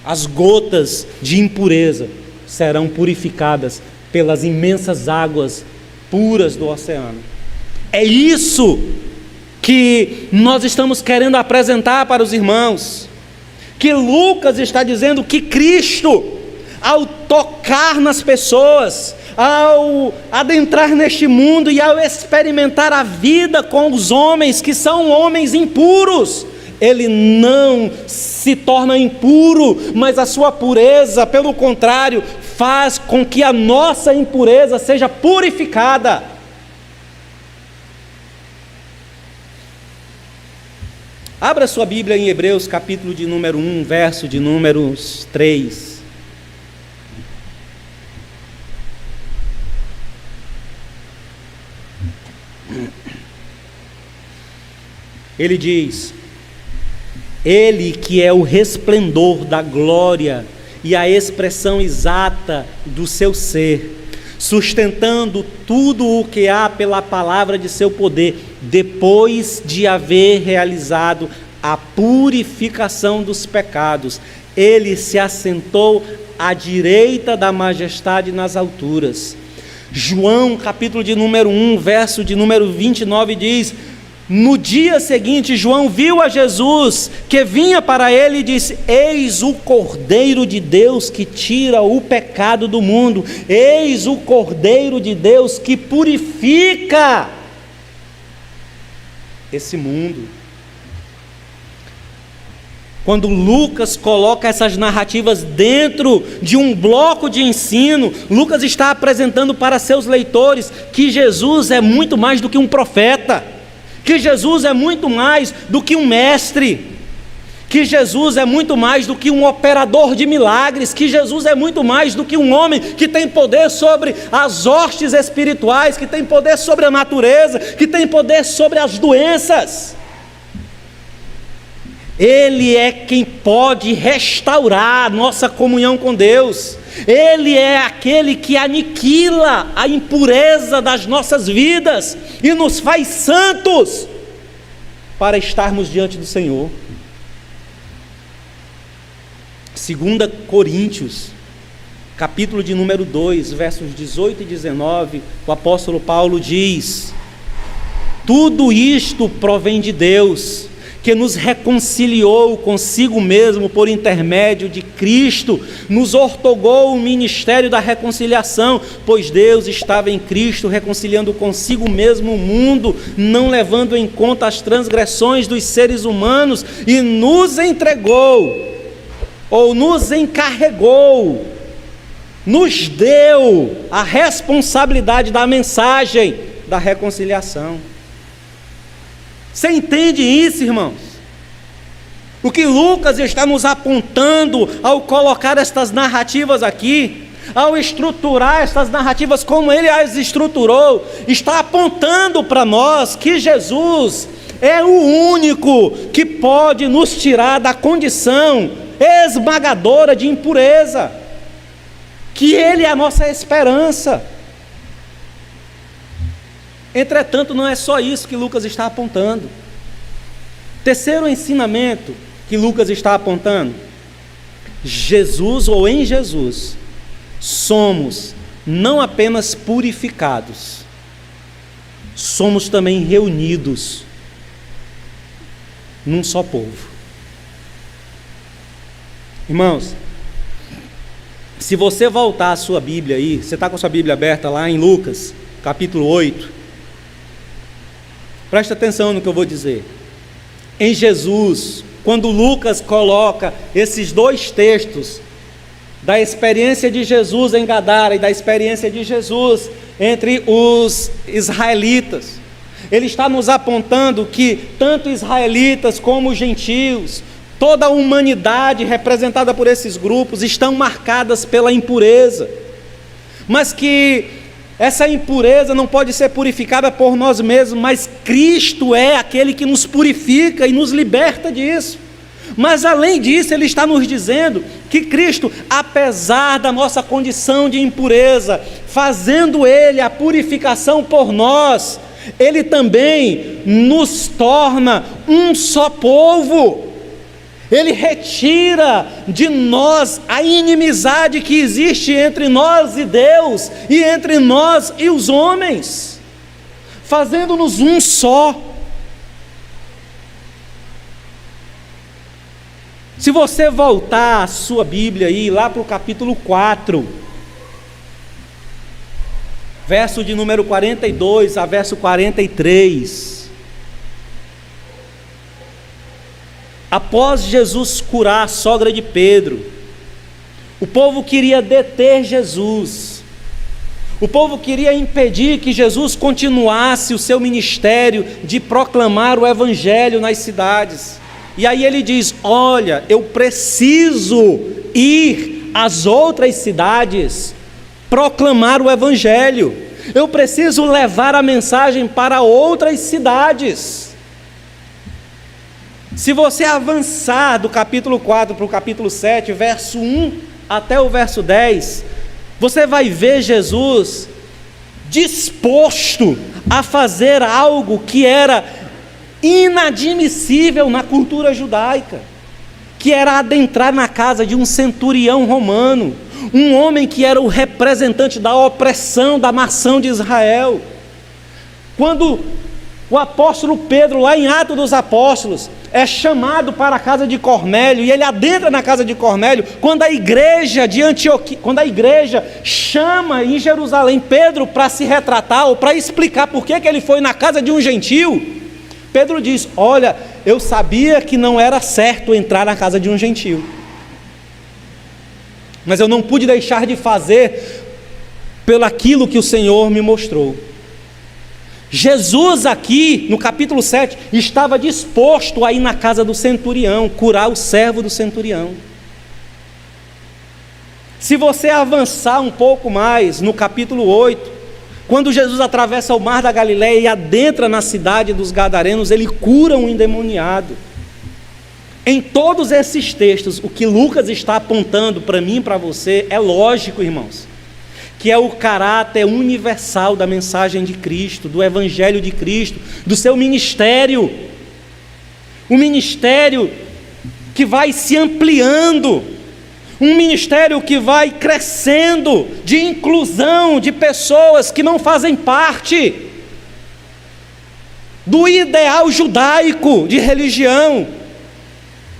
as gotas de impureza serão purificadas pelas imensas águas puras do oceano. É isso que nós estamos querendo apresentar para os irmãos, que Lucas está dizendo que Cristo, ao tocar nas pessoas, ao adentrar neste mundo e ao experimentar a vida com os homens que são homens impuros, ele não se torna impuro, mas a sua pureza, pelo contrário, faz com que a nossa impureza seja purificada. Abra sua Bíblia em Hebreus, capítulo de número 1, verso de números 3. Ele diz: Ele que é o resplendor da glória e a expressão exata do seu ser, sustentando tudo o que há pela palavra de seu poder, depois de haver realizado a purificação dos pecados, ele se assentou à direita da majestade nas alturas. João, capítulo de número 1, verso de número 29 diz: no dia seguinte, João viu a Jesus que vinha para ele e disse: eis o Cordeiro de Deus que tira o pecado do mundo, eis o Cordeiro de Deus que purifica esse mundo. Quando Lucas coloca essas narrativas dentro de um bloco de ensino, Lucas está apresentando para seus leitores que Jesus é muito mais do que um profeta, que Jesus é muito mais do que um mestre, que Jesus é muito mais do que um operador de milagres, que Jesus é muito mais do que um homem que tem poder sobre as hostes espirituais, que tem poder sobre a natureza, que tem poder sobre as doenças. Ele é quem pode restaurar nossa comunhão com Deus. Ele é aquele que aniquila a impureza das nossas vidas e nos faz santos para estarmos diante do Senhor. 2 Coríntios, capítulo de número 2, versos 18 e 19, o apóstolo Paulo diz: tudo isto provém de Deus, que nos reconciliou consigo mesmo por intermédio de Cristo, nos ortogou o ministério da reconciliação, pois Deus estava em Cristo reconciliando consigo mesmo o mundo, não levando em conta as transgressões dos seres humanos, e nos entregou, ou nos encarregou, nos deu a responsabilidade da mensagem da reconciliação. Você entende isso, irmãos? O que Lucas está nos apontando ao colocar estas narrativas aqui, ao estruturar estas narrativas como ele as estruturou, está apontando para nós que Jesus é o único que pode nos tirar da condição esmagadora de impureza, que Ele é a nossa esperança. Entretanto, não é só isso que Lucas está apontando. Terceiro ensinamento que Lucas está apontando: Jesus, ou em Jesus, somos não apenas purificados, somos também reunidos num só povo. Irmãos, se você voltar a sua Bíblia aí, você está com a sua Bíblia aberta lá em Lucas, capítulo 8, presta atenção no que eu vou dizer. Em Jesus, quando Lucas coloca esses dois textos, da experiência de Jesus em Gadara e da experiência de Jesus entre os israelitas, ele está nos apontando que tanto israelitas como gentios, toda a humanidade representada por esses grupos, estão marcadas pela impureza, mas que essa impureza não pode ser purificada por nós mesmos, mas Cristo é aquele que nos purifica e nos liberta disso. Mas além disso, ele está nos dizendo que Cristo, apesar da nossa condição de impureza, fazendo ele a purificação por nós, ele também nos torna um só povo. Ele retira de nós a inimizade que existe entre nós e Deus, e entre nós e os homens, fazendo-nos um só. Se você voltar a sua Bíblia aí, lá para o capítulo 4, verso de número 42 a verso 43, após Jesus curar a sogra de Pedro, o povo queria deter Jesus, o povo queria impedir que Jesus continuasse o seu ministério de proclamar o Evangelho nas cidades. E aí ele diz: olha, eu preciso ir às outras cidades proclamar o Evangelho, eu preciso levar a mensagem para outras cidades. Se você avançar do capítulo 4 para o capítulo 7, verso 1 até o verso 10, você vai ver Jesus disposto a fazer algo que era inadmissível na cultura judaica, que era adentrar na casa de um centurião romano, um homem que era o representante da opressão, da nação de Israel. Quando o apóstolo Pedro, lá em Atos dos Apóstolos, é chamado para a casa de Cornélio, e ele adentra na casa de Cornélio, quando a igreja de Antioquia, quando a igreja chama em Jerusalém Pedro para se retratar, ou para explicar por que ele foi na casa de um gentio, Pedro diz: olha, eu sabia que não era certo entrar na casa de um gentio, mas eu não pude deixar de fazer pelo aquilo que o Senhor me mostrou. Jesus aqui, no capítulo 7, estava disposto a ir na casa do centurião, curar o servo do centurião. Se você avançar um pouco mais, no capítulo 8, quando Jesus atravessa o mar da Galileia e adentra na cidade dos Gadarenos, ele cura um endemoniado. Em todos esses textos, o que Lucas está apontando para mim e para você é lógico, irmãos, que é o caráter universal da mensagem de Cristo, do Evangelho de Cristo, do seu ministério. Um ministério que vai se ampliando, um ministério que vai crescendo de inclusão de pessoas que não fazem parte do ideal judaico de religião.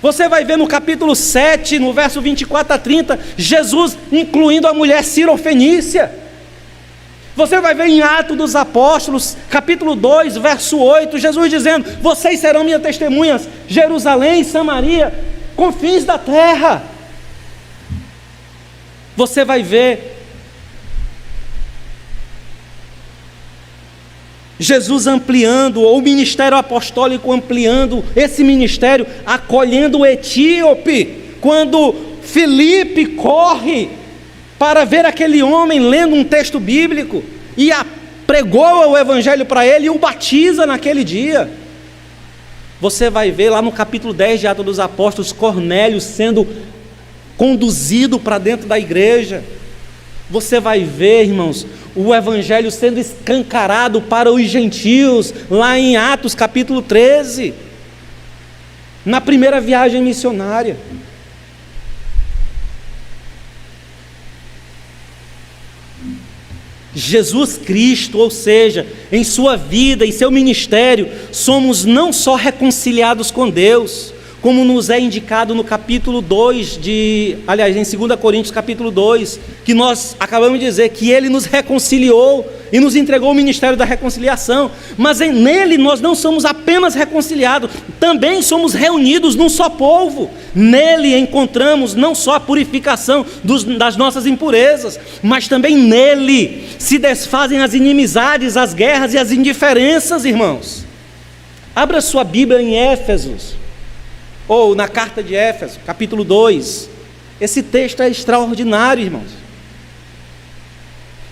Você vai ver no capítulo 7, no verso 24 a 30, Jesus incluindo a mulher cirofenícia. Você vai ver em Atos dos Apóstolos, capítulo 2, verso 8, Jesus dizendo: vocês serão minhas testemunhas, Jerusalém, Samaria, confins da terra. Você vai ver Jesus ampliando, ou o ministério apostólico ampliando esse ministério, acolhendo o etíope, quando Filipe corre para ver aquele homem lendo um texto bíblico, e pregou o evangelho para ele e o batiza naquele dia. Você vai ver lá no capítulo 10 de Atos dos Apóstolos, Cornélio sendo conduzido para dentro da igreja. Você vai ver, irmãos, o evangelho sendo escancarado para os gentios, lá em Atos capítulo 13, na primeira viagem missionária. Jesus Cristo, ou seja, em sua vida, em seu ministério, somos não só reconciliados com Deus, como nos é indicado no capítulo 2 em 2 Coríntios capítulo 2, que nós acabamos de dizer que Ele nos reconciliou e nos entregou o ministério da reconciliação. Mas nele nós não somos apenas reconciliados, também somos reunidos num só povo. Nele encontramos não só a purificação das nossas impurezas, mas também nele se desfazem as inimizades, as guerras e as indiferenças, irmãos. Abra sua Bíblia em Éfesos, ou na carta de Éfeso, capítulo 2. Esse texto é extraordinário, irmãos.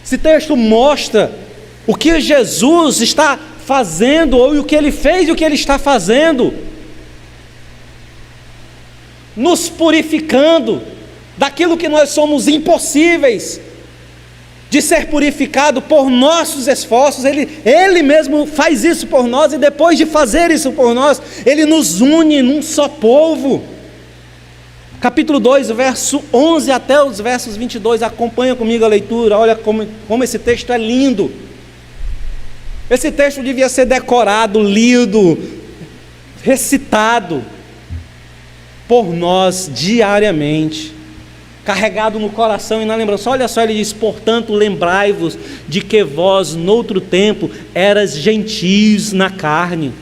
Esse texto mostra o que Jesus está fazendo, ou o que Ele fez e o que Ele está fazendo, nos purificando daquilo que nós somos impossíveis de ser purificado por nossos esforços. Ele mesmo faz isso por nós, e depois de fazer isso por nós, Ele nos une num só povo. Capítulo 2, verso 11 até os versos 22, acompanha comigo a leitura. Olha como esse texto é lindo. Esse texto devia ser decorado, lido, recitado por nós diariamente, carregado no coração e na lembrança. Olha só, ele diz: portanto, lembrai-vos de que vós, noutro tempo, eras gentios na carne,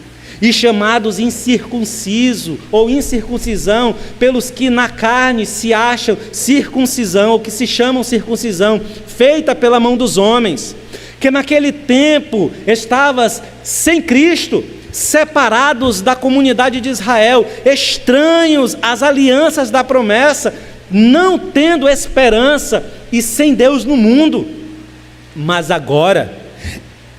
e chamados incircunciso ou incircuncisão, pelos que na carne se acham circuncisão, ou que se chamam circuncisão, feita pela mão dos homens, que naquele tempo estavas sem Cristo, separados da comunidade de Israel, estranhos às alianças da promessa, não tendo esperança e sem Deus no mundo. Mas agora,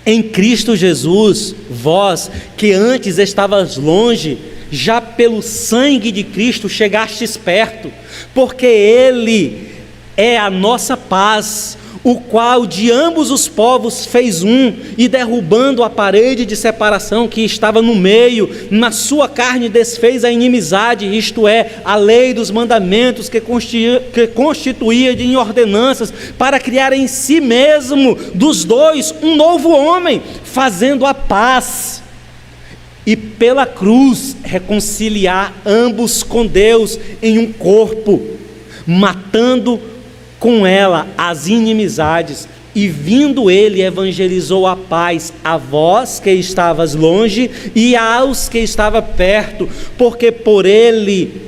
em Cristo Jesus, vós que antes estavas longe, já pelo sangue de Cristo chegastes perto, porque Ele é a nossa paz, o qual de ambos os povos fez um, e derrubando a parede de separação que estava no meio, na sua carne desfez a inimizade, isto é, a lei dos mandamentos que constituía em ordenanças, para criar em si mesmo dos dois um novo homem, fazendo a paz, e pela cruz reconciliar ambos com Deus em um corpo, matando com ela as inimizades, e vindo Ele evangelizou a paz a vós que estavas longe e aos que estavam perto, porque por Ele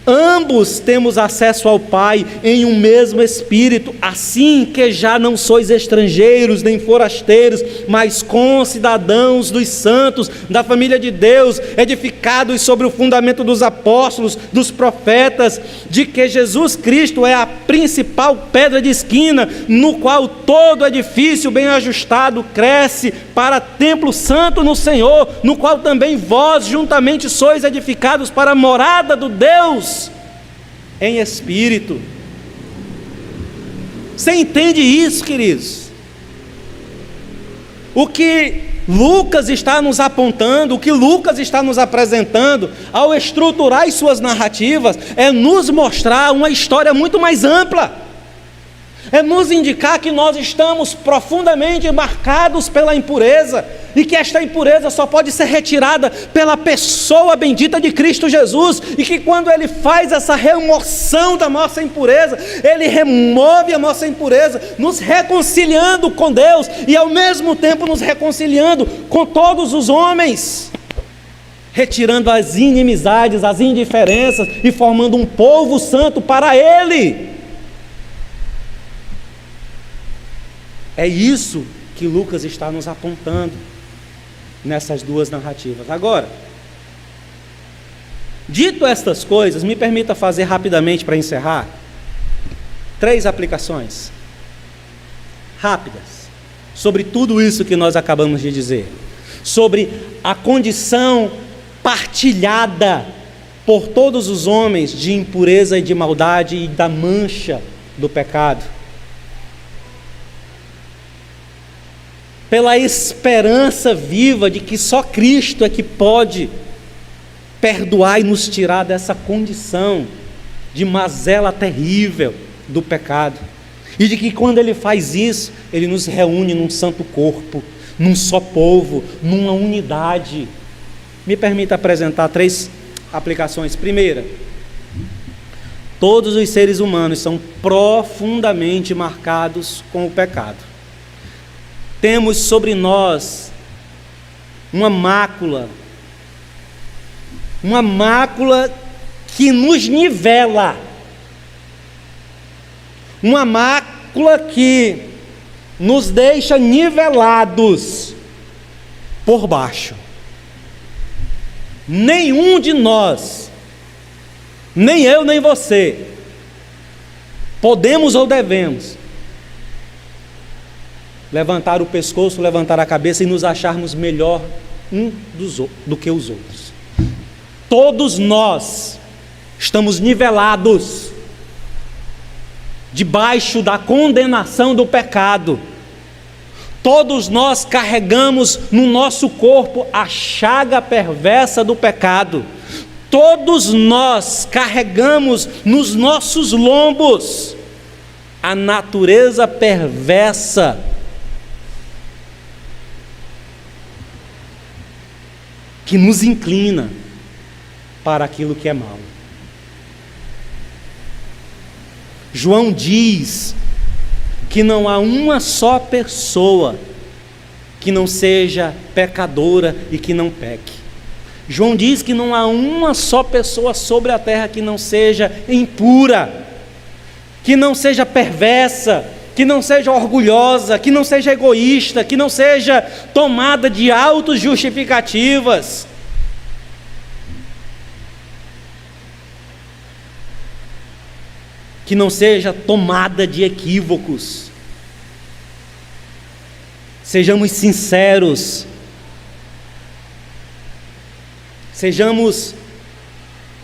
Ambos temos acesso ao Pai em um mesmo Espírito, assim que já não sois estrangeiros nem forasteiros, mas concidadãos dos santos, da família de Deus, edificados sobre o fundamento dos apóstolos, dos profetas, de que Jesus Cristo é a principal pedra de esquina, no qual todo edifício bem ajustado cresce para templo santo no Senhor, no qual também vós juntamente sois edificados para a morada do Deus em espírito. Você entende isso, queridos? O que Lucas está nos apontando, o que Lucas está nos apresentando, ao estruturar as suas narrativas, é nos mostrar uma história muito mais ampla, é nos indicar que nós estamos profundamente marcados pela impureza, e que esta impureza só pode ser retirada pela pessoa bendita de Cristo Jesus, e que quando Ele faz essa remoção da nossa impureza, Ele remove a nossa impureza, nos reconciliando com Deus, e ao mesmo tempo nos reconciliando com todos os homens, retirando as inimizades, as indiferenças, e formando um povo santo para Ele. É isso que Lucas está nos apontando nessas duas narrativas. Agora, dito estas coisas, me permita fazer rapidamente, para encerrar, 3 aplicações rápidas sobre tudo isso que nós acabamos de dizer, sobre a condição partilhada por todos os homens de impureza e de maldade e da mancha do pecado, pela esperança viva de que só Cristo é que pode perdoar e nos tirar dessa condição de mazela terrível do pecado, e de que quando Ele faz isso, Ele nos reúne num santo corpo, num só povo, numa unidade. Me permita apresentar 3 aplicações. Primeira, todos os seres humanos são profundamente marcados com o pecado. Temos sobre nós uma mácula que nos nivela, uma mácula que nos deixa nivelados por baixo. Nenhum de nós, nem eu nem você, podemos ou devemos levantar o pescoço, levantar a cabeça e nos acharmos melhor do que os outros. Todos nós estamos nivelados debaixo da condenação do pecado. Todos nós carregamos no nosso corpo a chaga perversa do pecado. Todos nós carregamos nos nossos lombos a natureza perversa que nos inclina para aquilo que é mal. João diz que não há uma só pessoa que não seja pecadora e que não peque. João diz que não há uma só pessoa sobre a terra que não seja impura, que não seja perversa, que não seja orgulhosa, que não seja egoísta, que não seja tomada de autojustificativas. Que não seja tomada de equívocos. Sejamos sinceros, sejamos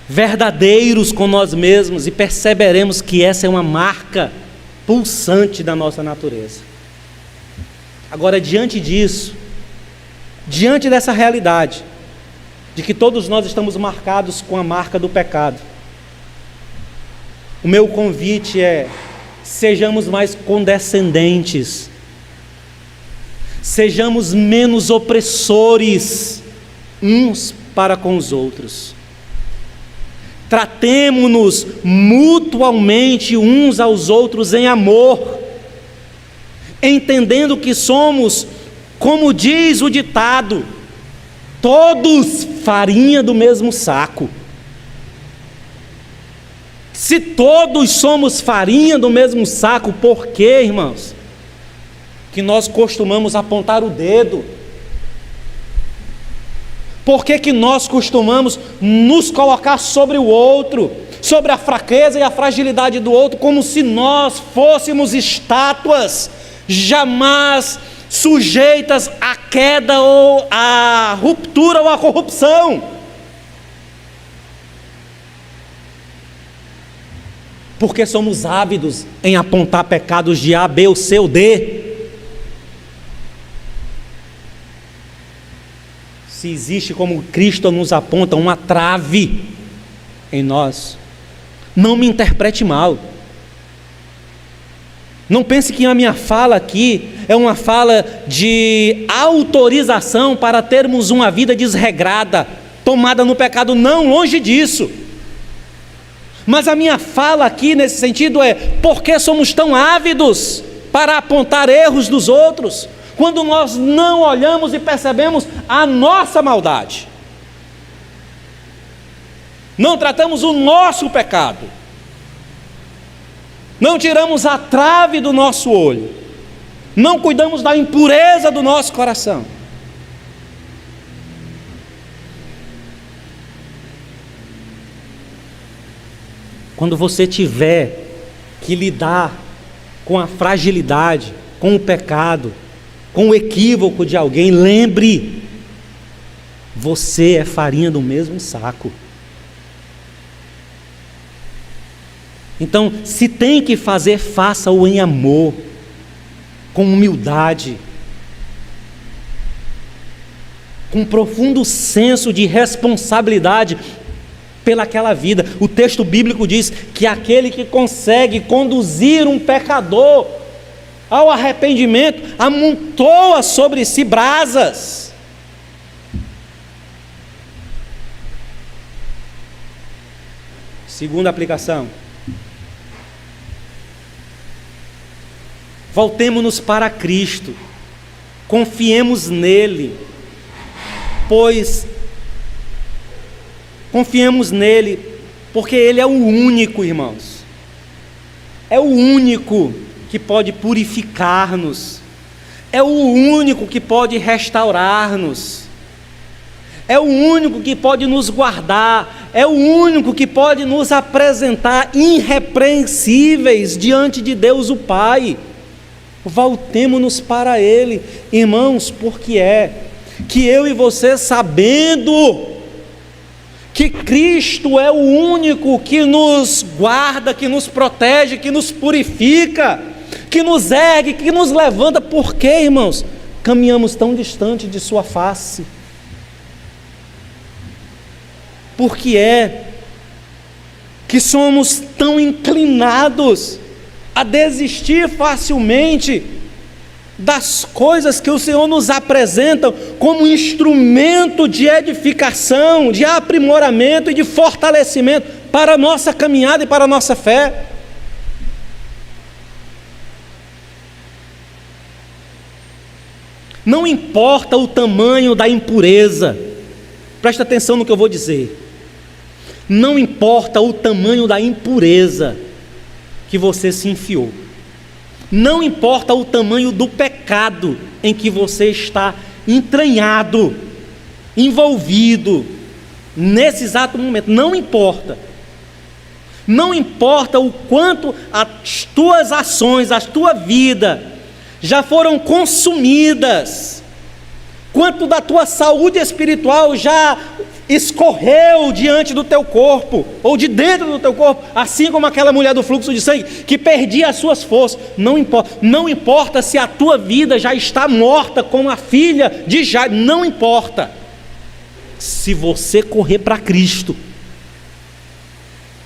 verdadeiros com nós mesmos e perceberemos que essa é uma marca pulsante da nossa natureza. Agora, diante disso, diante dessa realidade, de que todos nós estamos marcados com a marca do pecado, o meu convite é: sejamos mais condescendentes, sejamos menos opressores uns para com os outros, tratemo-nos mutualmente uns aos outros em amor, entendendo que somos, como diz o ditado, todos farinha do mesmo saco. Se todos somos farinha do mesmo saco, por que, irmãos, que nós costumamos apontar o dedo? Por que que nós costumamos nos colocar sobre o outro, sobre a fraqueza e a fragilidade do outro, como se nós fôssemos estátuas, jamais sujeitas à queda ou à ruptura ou à corrupção? Porque somos ávidos em apontar pecados de A, B ou C ou D. Se existe, como Cristo nos aponta, uma trave em nós, não me interprete mal. Não pense que a minha fala aqui é uma fala de autorização para termos uma vida desregrada, tomada no pecado. Não, longe disso. Mas a minha fala aqui nesse sentido é: por que somos tão ávidos para apontar erros dos outros, quando nós não olhamos e percebemos a nossa maldade? Não tratamos o nosso pecado, não tiramos a trave do nosso olho, não cuidamos da impureza do nosso coração. Quando você tiver que lidar com a fragilidade, com o pecado, com o equívoco de alguém, lembre: você é farinha do mesmo saco. Então, se tem que fazer, faça-o em amor, com humildade, com profundo senso de responsabilidade pelaquela vida. O texto bíblico diz que aquele que consegue conduzir um pecador ao arrependimento amontoa sobre si brasas. Segunda aplicação: voltemo-nos para Cristo, confiemos nele, pois confiemos nele, porque ele é o único, irmãos, é o único que pode purificar-nos, é o único que pode restaurar-nos, é o único que pode nos guardar, é o único que pode nos apresentar irrepreensíveis diante de Deus o Pai. Voltemo-nos para ele, irmãos, porque é que eu e você, sabendo que Cristo é o único que nos guarda, que nos protege, que nos purifica, que nos ergue, que nos levanta, por que, irmãos, caminhamos tão distante de sua face? Por que é que somos tão inclinados a desistir facilmente das coisas que o Senhor nos apresenta como instrumento de edificação, de aprimoramento e de fortalecimento para a nossa caminhada e para a nossa fé? Não importa o tamanho da impureza, presta atenção no que eu vou dizer, não importa o tamanho da impureza que você se enfiou, não importa o tamanho do pecado em que você está entranhado, envolvido, nesse exato momento, não importa. Não importa o quanto as tuas ações, a tua vida já foram consumidas, quanto da tua saúde espiritual já escorreu diante do teu corpo, ou de dentro do teu corpo, assim como aquela mulher do fluxo de sangue, que perdia as suas forças. Não importa se a tua vida já está morta como a filha de Jairo, não importa. Se você correr para Cristo,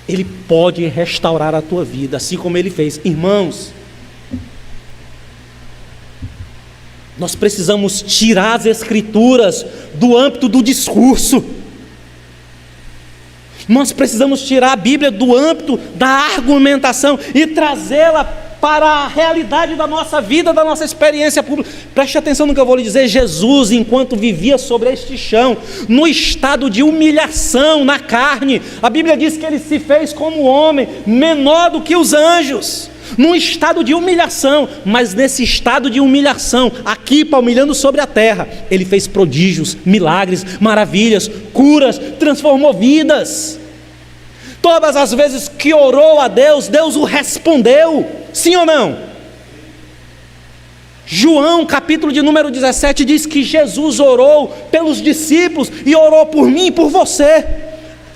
Ele pode restaurar a tua vida, assim como Ele fez. Irmãos, nós precisamos tirar as Escrituras do âmbito do discurso. Nós precisamos tirar a Bíblia do âmbito da argumentação e trazê-la para a realidade da nossa vida, da nossa experiência pública. Preste atenção no que eu vou lhe dizer. Jesus, enquanto vivia sobre este chão, no estado de humilhação na carne, a Bíblia diz que ele se fez como homem, menor do que os anjos, num estado de humilhação. Mas nesse estado de humilhação, aqui palmilhando sobre a terra, ele fez prodígios, milagres, maravilhas, curas, transformou vidas. Todas as vezes que orou a Deus, Deus o respondeu, sim ou não? João, capítulo de número 17, diz que Jesus orou pelos discípulos e orou por mim e por você.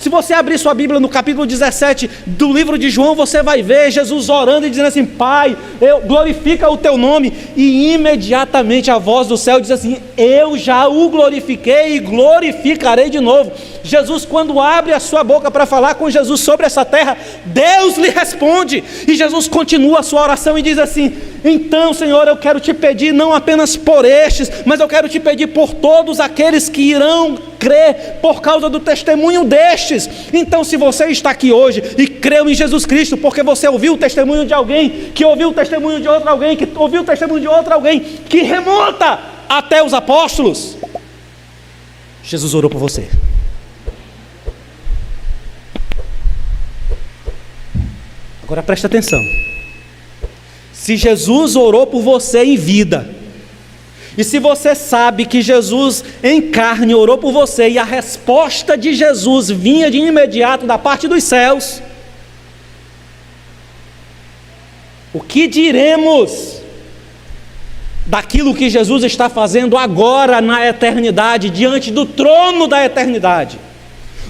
Se você abrir sua Bíblia no capítulo 17 do livro de João, você vai ver Jesus orando e dizendo assim: Pai, glorifica o teu nome. E imediatamente a voz do céu diz assim: eu já o glorifiquei e glorificarei de novo. Jesus, quando abre a sua boca para falar com Jesus sobre essa terra, Deus lhe responde. E Jesus continua a sua oração e diz assim: então, Senhor, eu quero te pedir não apenas por estes, mas eu quero te pedir por todos aqueles que irão crer por causa do testemunho destes. Então, se você está aqui hoje e creu em Jesus Cristo porque você ouviu o testemunho de alguém, que ouviu o testemunho de outro alguém, que ouviu o testemunho de outro alguém, que remonta até os apóstolos, Jesus orou por você. Agora preste atenção. Se Jesus orou por você em vida, e se você sabe que Jesus em carne orou por você, e a resposta de Jesus vinha de imediato da parte dos céus, o que diremos daquilo que Jesus está fazendo agora na eternidade, diante do trono da eternidade,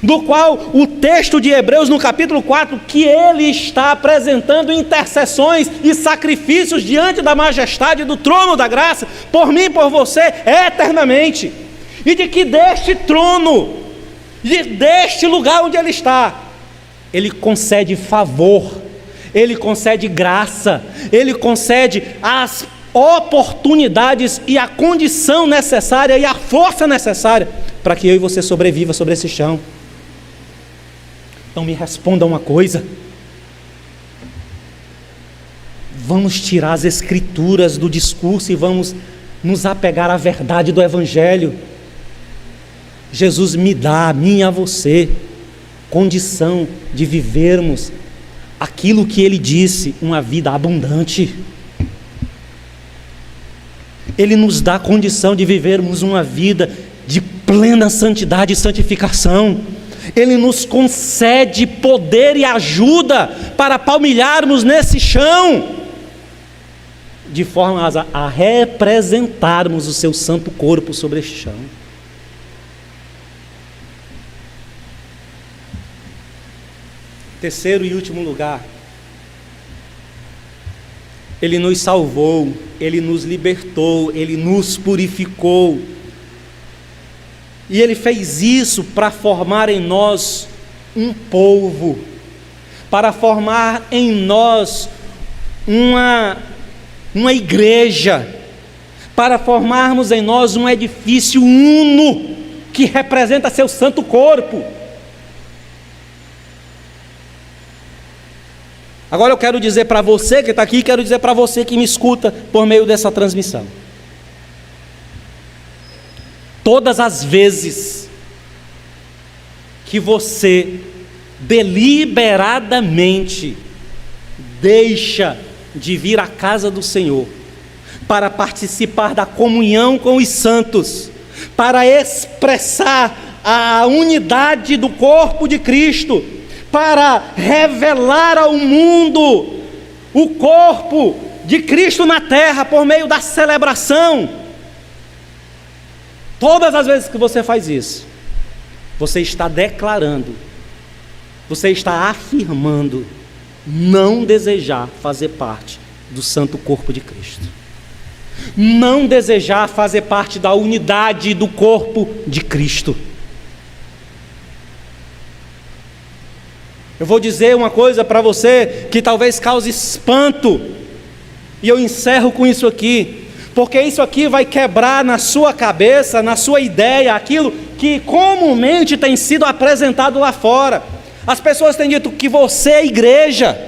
do qual o texto de Hebreus no capítulo 4, que ele está apresentando intercessões e sacrifícios diante da majestade do trono da graça, por mim e por você, eternamente, e de que deste trono, deste lugar onde ele está, ele concede favor, ele concede graça, ele concede as oportunidades e a condição necessária e a força necessária para que eu e você sobreviva sobre esse chão. Então me responda uma coisa: vamos tirar as escrituras do discurso e vamos nos apegar à verdade do Evangelho. Jesus me dá, a mim e a você, condição de vivermos aquilo que Ele disse, uma vida abundante. Ele nos dá condição de vivermos uma vida de plena santidade e santificação. Ele nos concede poder e ajuda para palmilharmos nesse chão, de forma a representarmos o seu santo corpo sobre este chão. Terceiro e último lugar, Ele nos salvou, Ele nos libertou, Ele nos purificou. E Ele fez isso para formar em nós um povo, para formar em nós uma igreja, para formarmos em nós um edifício uno, que representa seu santo corpo. Agora eu quero dizer para você que está aqui, quero dizer para você que me escuta por meio dessa transmissão: todas as vezes que você deliberadamente deixa de vir à casa do Senhor para participar da comunhão com os santos, para expressar a unidade do corpo de Cristo, para revelar ao mundo o corpo de Cristo na terra por meio da celebração, todas as vezes que você faz isso, você está declarando, você está afirmando não desejar fazer parte do santo corpo de Cristo, não desejar fazer parte da unidade do corpo de Cristo. Eu vou dizer uma coisa para você que talvez cause espanto, e eu encerro com isso aqui, porque isso aqui vai quebrar na sua cabeça, na sua ideia, aquilo que comumente tem sido apresentado lá fora. As pessoas têm dito que você é igreja,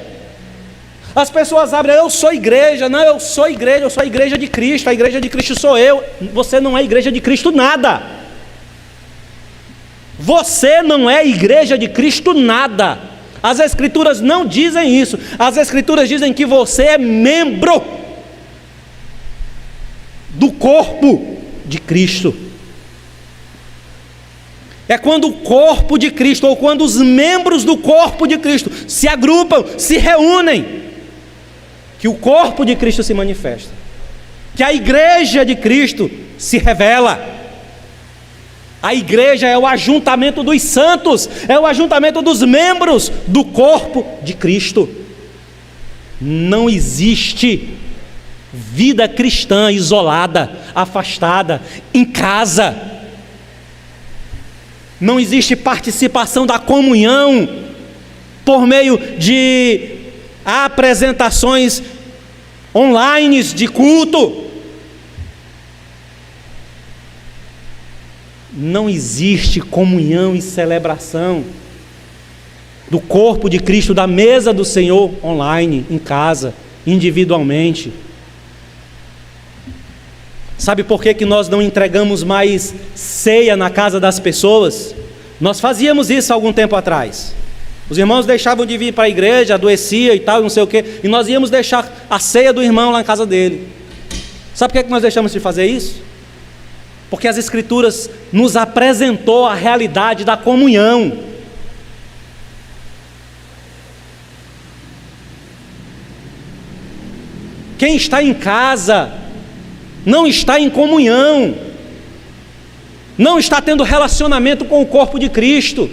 As pessoas abrem, eu sou igreja, não, eu sou a igreja de Cristo, a igreja de Cristo sou eu. Você não é igreja de Cristo nada. Você não é igreja de Cristo nada. As Escrituras não dizem isso. As Escrituras dizem que você é membro do corpo de Cristo. É quando o corpo de Cristo, ou quando os membros do corpo de Cristo se agrupam, se reúnem, que o corpo de Cristo se manifesta, que a igreja de Cristo se revela. A igreja é o ajuntamento dos santos, é o ajuntamento dos membros do corpo de Cristo. Não existe vida cristã isolada, afastada, em casa. Não existe participação da comunhão por meio de apresentações online de culto. Não existe comunhão e celebração do corpo de Cristo, da mesa do Senhor online, em casa, individualmente. Sabe por que nós não entregamos mais ceia na casa das pessoas? Nós fazíamos isso há algum tempo atrás. Os irmãos deixavam de vir para a igreja, adoecia e tal, não sei o quê, e nós íamos deixar a ceia do irmão lá na casa dele. Sabe por que nós deixamos de fazer isso? Porque as Escrituras nos apresentou a realidade da comunhão. Quem está em casa não está em comunhão, não está tendo relacionamento com o corpo de Cristo.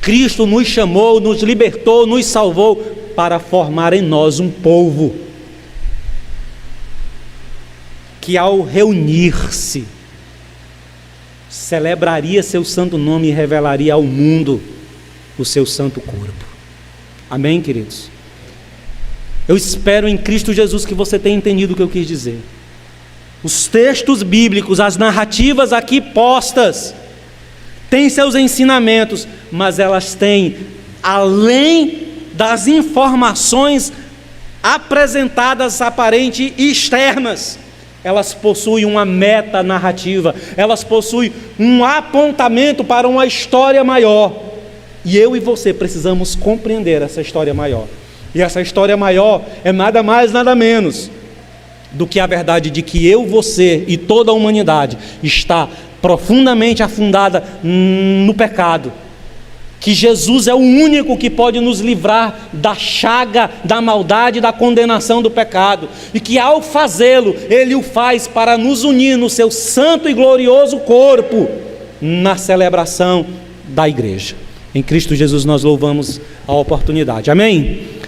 Cristo nos chamou, nos libertou, nos salvou para formar em nós um povo que, ao reunir-se, celebraria seu santo nome e revelaria ao mundo o seu santo corpo. Amém, queridos? Eu espero em Cristo Jesus que você tenha entendido o que eu quis dizer. Os textos bíblicos, as narrativas aqui postas, têm seus ensinamentos, mas elas têm, além das informações apresentadas aparentes e externas, elas possuem uma meta narrativa, elas possuem um apontamento para uma história maior. E eu e você precisamos compreender essa história maior. E essa história maior é nada mais, nada menos do que a verdade de que eu, você e toda a humanidade está profundamente afundada no pecado, que Jesus é o único que pode nos livrar da chaga, da maldade, da condenação do pecado, e que ao fazê-lo, Ele o faz para nos unir no seu santo e glorioso corpo, na celebração da igreja. Em Cristo Jesus nós louvamos a oportunidade. Amém?